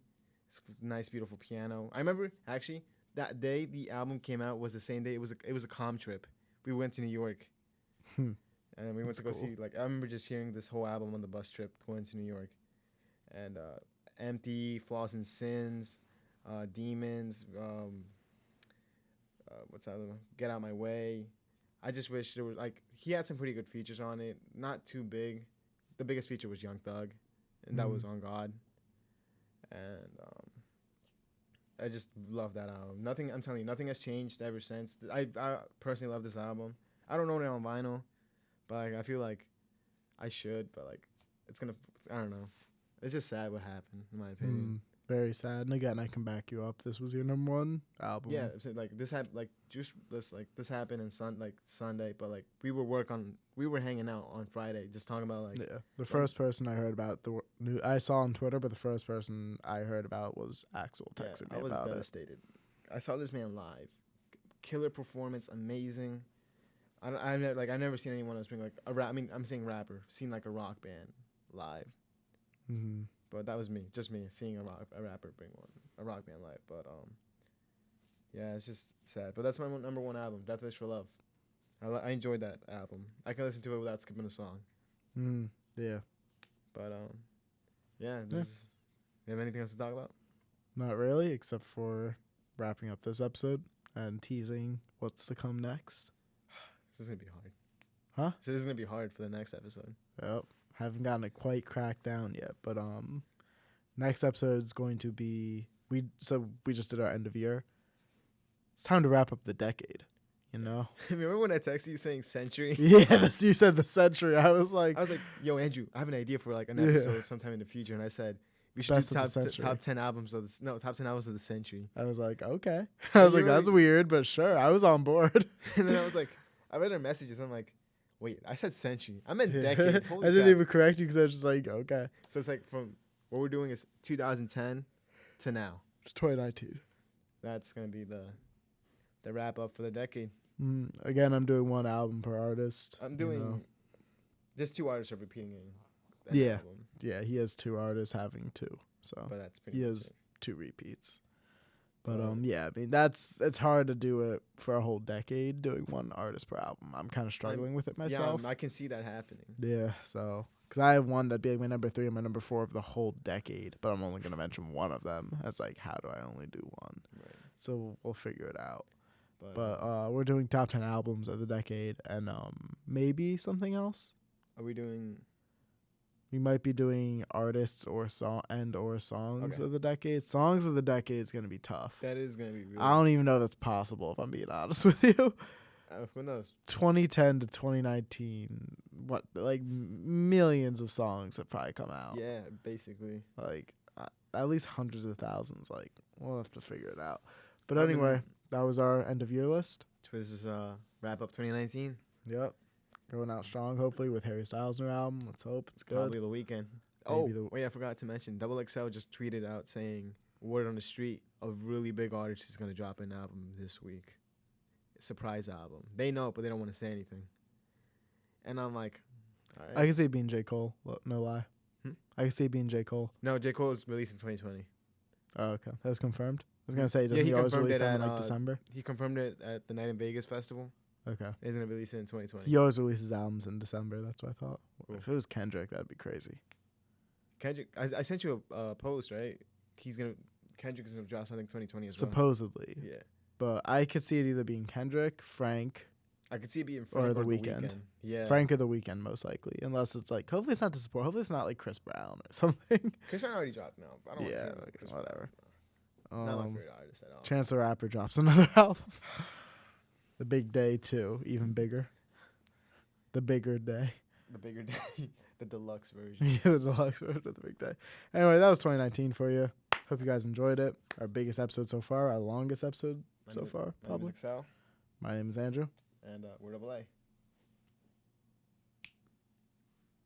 Speaker 1: It's nice, beautiful piano. I remember actually that day the album came out was the same day. It was a comm trip. We went to New York, and we went to go see. Like I remember just hearing this whole album on the bus trip going to New York, and Empty, Flaws and Sins, Demons. What's that other one? Get Out My Way. I just wish there was like he had some pretty good features on it. Not too big. The biggest feature was Young Thug, and that was On God. And I just love that album. Nothing. I'm telling you, nothing has changed ever since. I personally love this album. I don't own it on vinyl, but like, I feel like I should. But like, it's gonna. I don't know. It's just sad what happened, in my opinion.
Speaker 2: Very sad. And again, I can back you up. This was your number one album.
Speaker 1: Yeah, so like this happened. Like just this happened in Sunday, but like we were hanging out on Friday, just talking about like.
Speaker 2: Yeah. The first person I heard about I saw on Twitter, but the first person I heard about was Axel texting me
Speaker 1: I was
Speaker 2: about
Speaker 1: devastated. I saw this man live, killer performance, amazing. I never seen anyone else bring like a rap. I mean, I'm saying rapper, seen like a rock band live.
Speaker 2: Mm-hmm.
Speaker 1: But that was just me seeing a rapper bring a rock band live. But yeah, it's just sad. But that's my number one album, Death Wish for Love. I enjoyed that album. I can listen to it without skipping a song.
Speaker 2: Yeah.
Speaker 1: But yeah. You have anything else to talk about?
Speaker 2: Not really, except for wrapping up this episode and teasing what's to come next.
Speaker 1: This is gonna be hard.
Speaker 2: Huh?
Speaker 1: So this is gonna be hard for the next episode.
Speaker 2: Yep. Haven't gotten it quite cracked down yet, but next episode's going to be we just did our end of year. It's time to wrap up the decade, you know?
Speaker 1: Remember when I texted you saying century?
Speaker 2: Yes, you said the century. I was like,
Speaker 1: yo, Andrew, I have an idea for like an episode sometime in the future, and I said we should
Speaker 2: Best
Speaker 1: do
Speaker 2: of the century.
Speaker 1: top 10 albums of the top 10 albums of the century.
Speaker 2: I was like, okay. I was like, that's weird, but sure. I was on board.
Speaker 1: And then I was like, I read our messages. I'm like, wait, I said century. I meant decade.
Speaker 2: I didn't even correct you because I was just like, okay.
Speaker 1: So it's like from what we're doing is 2010 to now.
Speaker 2: It's 2019.
Speaker 1: That's gonna be the wrap up for the decade.
Speaker 2: Again, I'm doing one album per artist.
Speaker 1: I'm doing just two artists are repeating an
Speaker 2: Yeah.
Speaker 1: album.
Speaker 2: Yeah, he has two artists having two. So
Speaker 1: But that's pretty
Speaker 2: he
Speaker 1: much
Speaker 2: has
Speaker 1: it.
Speaker 2: two repeats. But yeah, I mean it's hard to do it for a whole decade doing one artist per album. I'm kind of struggling with it myself.
Speaker 1: Yeah, I can see that happening.
Speaker 2: Yeah, so because I have one that'd be like my number 3 and my number 4 of the whole decade, but I'm only gonna mention one of them. It's like, how do I only do one?
Speaker 1: Right.
Speaker 2: So we'll figure it out. But we're doing top 10 albums of the decade and maybe something else.
Speaker 1: Are we doing?
Speaker 2: We might be doing artists or songs of the decade. Songs of the decade is gonna be tough.
Speaker 1: That is gonna be. Really
Speaker 2: I don't even know if that's possible. If I'm being honest with you.
Speaker 1: Who knows?
Speaker 2: 2010 to 2019, millions of songs have probably come out.
Speaker 1: Yeah, basically.
Speaker 2: Like at least hundreds of thousands. Like we'll have to figure it out. But anyway, that was our end of year list.
Speaker 1: This is wrap up 2019.
Speaker 2: Yep. Going out strong, hopefully, with Harry Styles' new album. Let's hope it's good.
Speaker 1: Probably the weekend. Wait, I forgot to mention. XXL just tweeted out saying, word on the street, a really big artist is going to drop an album this week. Surprise album. They know, but they don't want to say anything. And I'm like, all right.
Speaker 2: I can see it being J. Cole. No lie. I can see it being J. Cole.
Speaker 1: No, J. Cole is releasing 2020.
Speaker 2: Oh, okay. That was confirmed? I was going to say, doesn't he always release it in December?
Speaker 1: He confirmed it at the Night in Vegas festival.
Speaker 2: Okay.
Speaker 1: He's going to release it in 2020.
Speaker 2: He always releases albums in December. That's what I thought.
Speaker 1: Cool.
Speaker 2: If it was Kendrick, that'd be crazy.
Speaker 1: Kendrick, I sent you a post, right? Kendrick is going to drop something 2020 as well.
Speaker 2: Supposedly.
Speaker 1: Yeah.
Speaker 2: But I could see it either being Kendrick, Frank,
Speaker 1: I could see it being Frank
Speaker 2: or The Weeknd.
Speaker 1: Yeah.
Speaker 2: Frank or The Weeknd, most likely. Unless it's like, hopefully it's not to support. Hopefully it's not like Chris Brown or something.
Speaker 1: Chris Brown already dropped now. I don't want to hear Chris
Speaker 2: whatever.
Speaker 1: Brown. Not my favorite artist at all.
Speaker 2: Chance the Rapper drops another album. The Big Day, too. Even bigger. The Bigger Day.
Speaker 1: The Bigger Day. The deluxe version.
Speaker 2: Yeah, the deluxe version of The Big Day. Anyway, that was 2019 for you. Hope you guys enjoyed it. Our biggest episode so far. Our longest episode so far, probably.
Speaker 1: My name is Aczel.
Speaker 2: My name is Andrew.
Speaker 1: And we're Double A.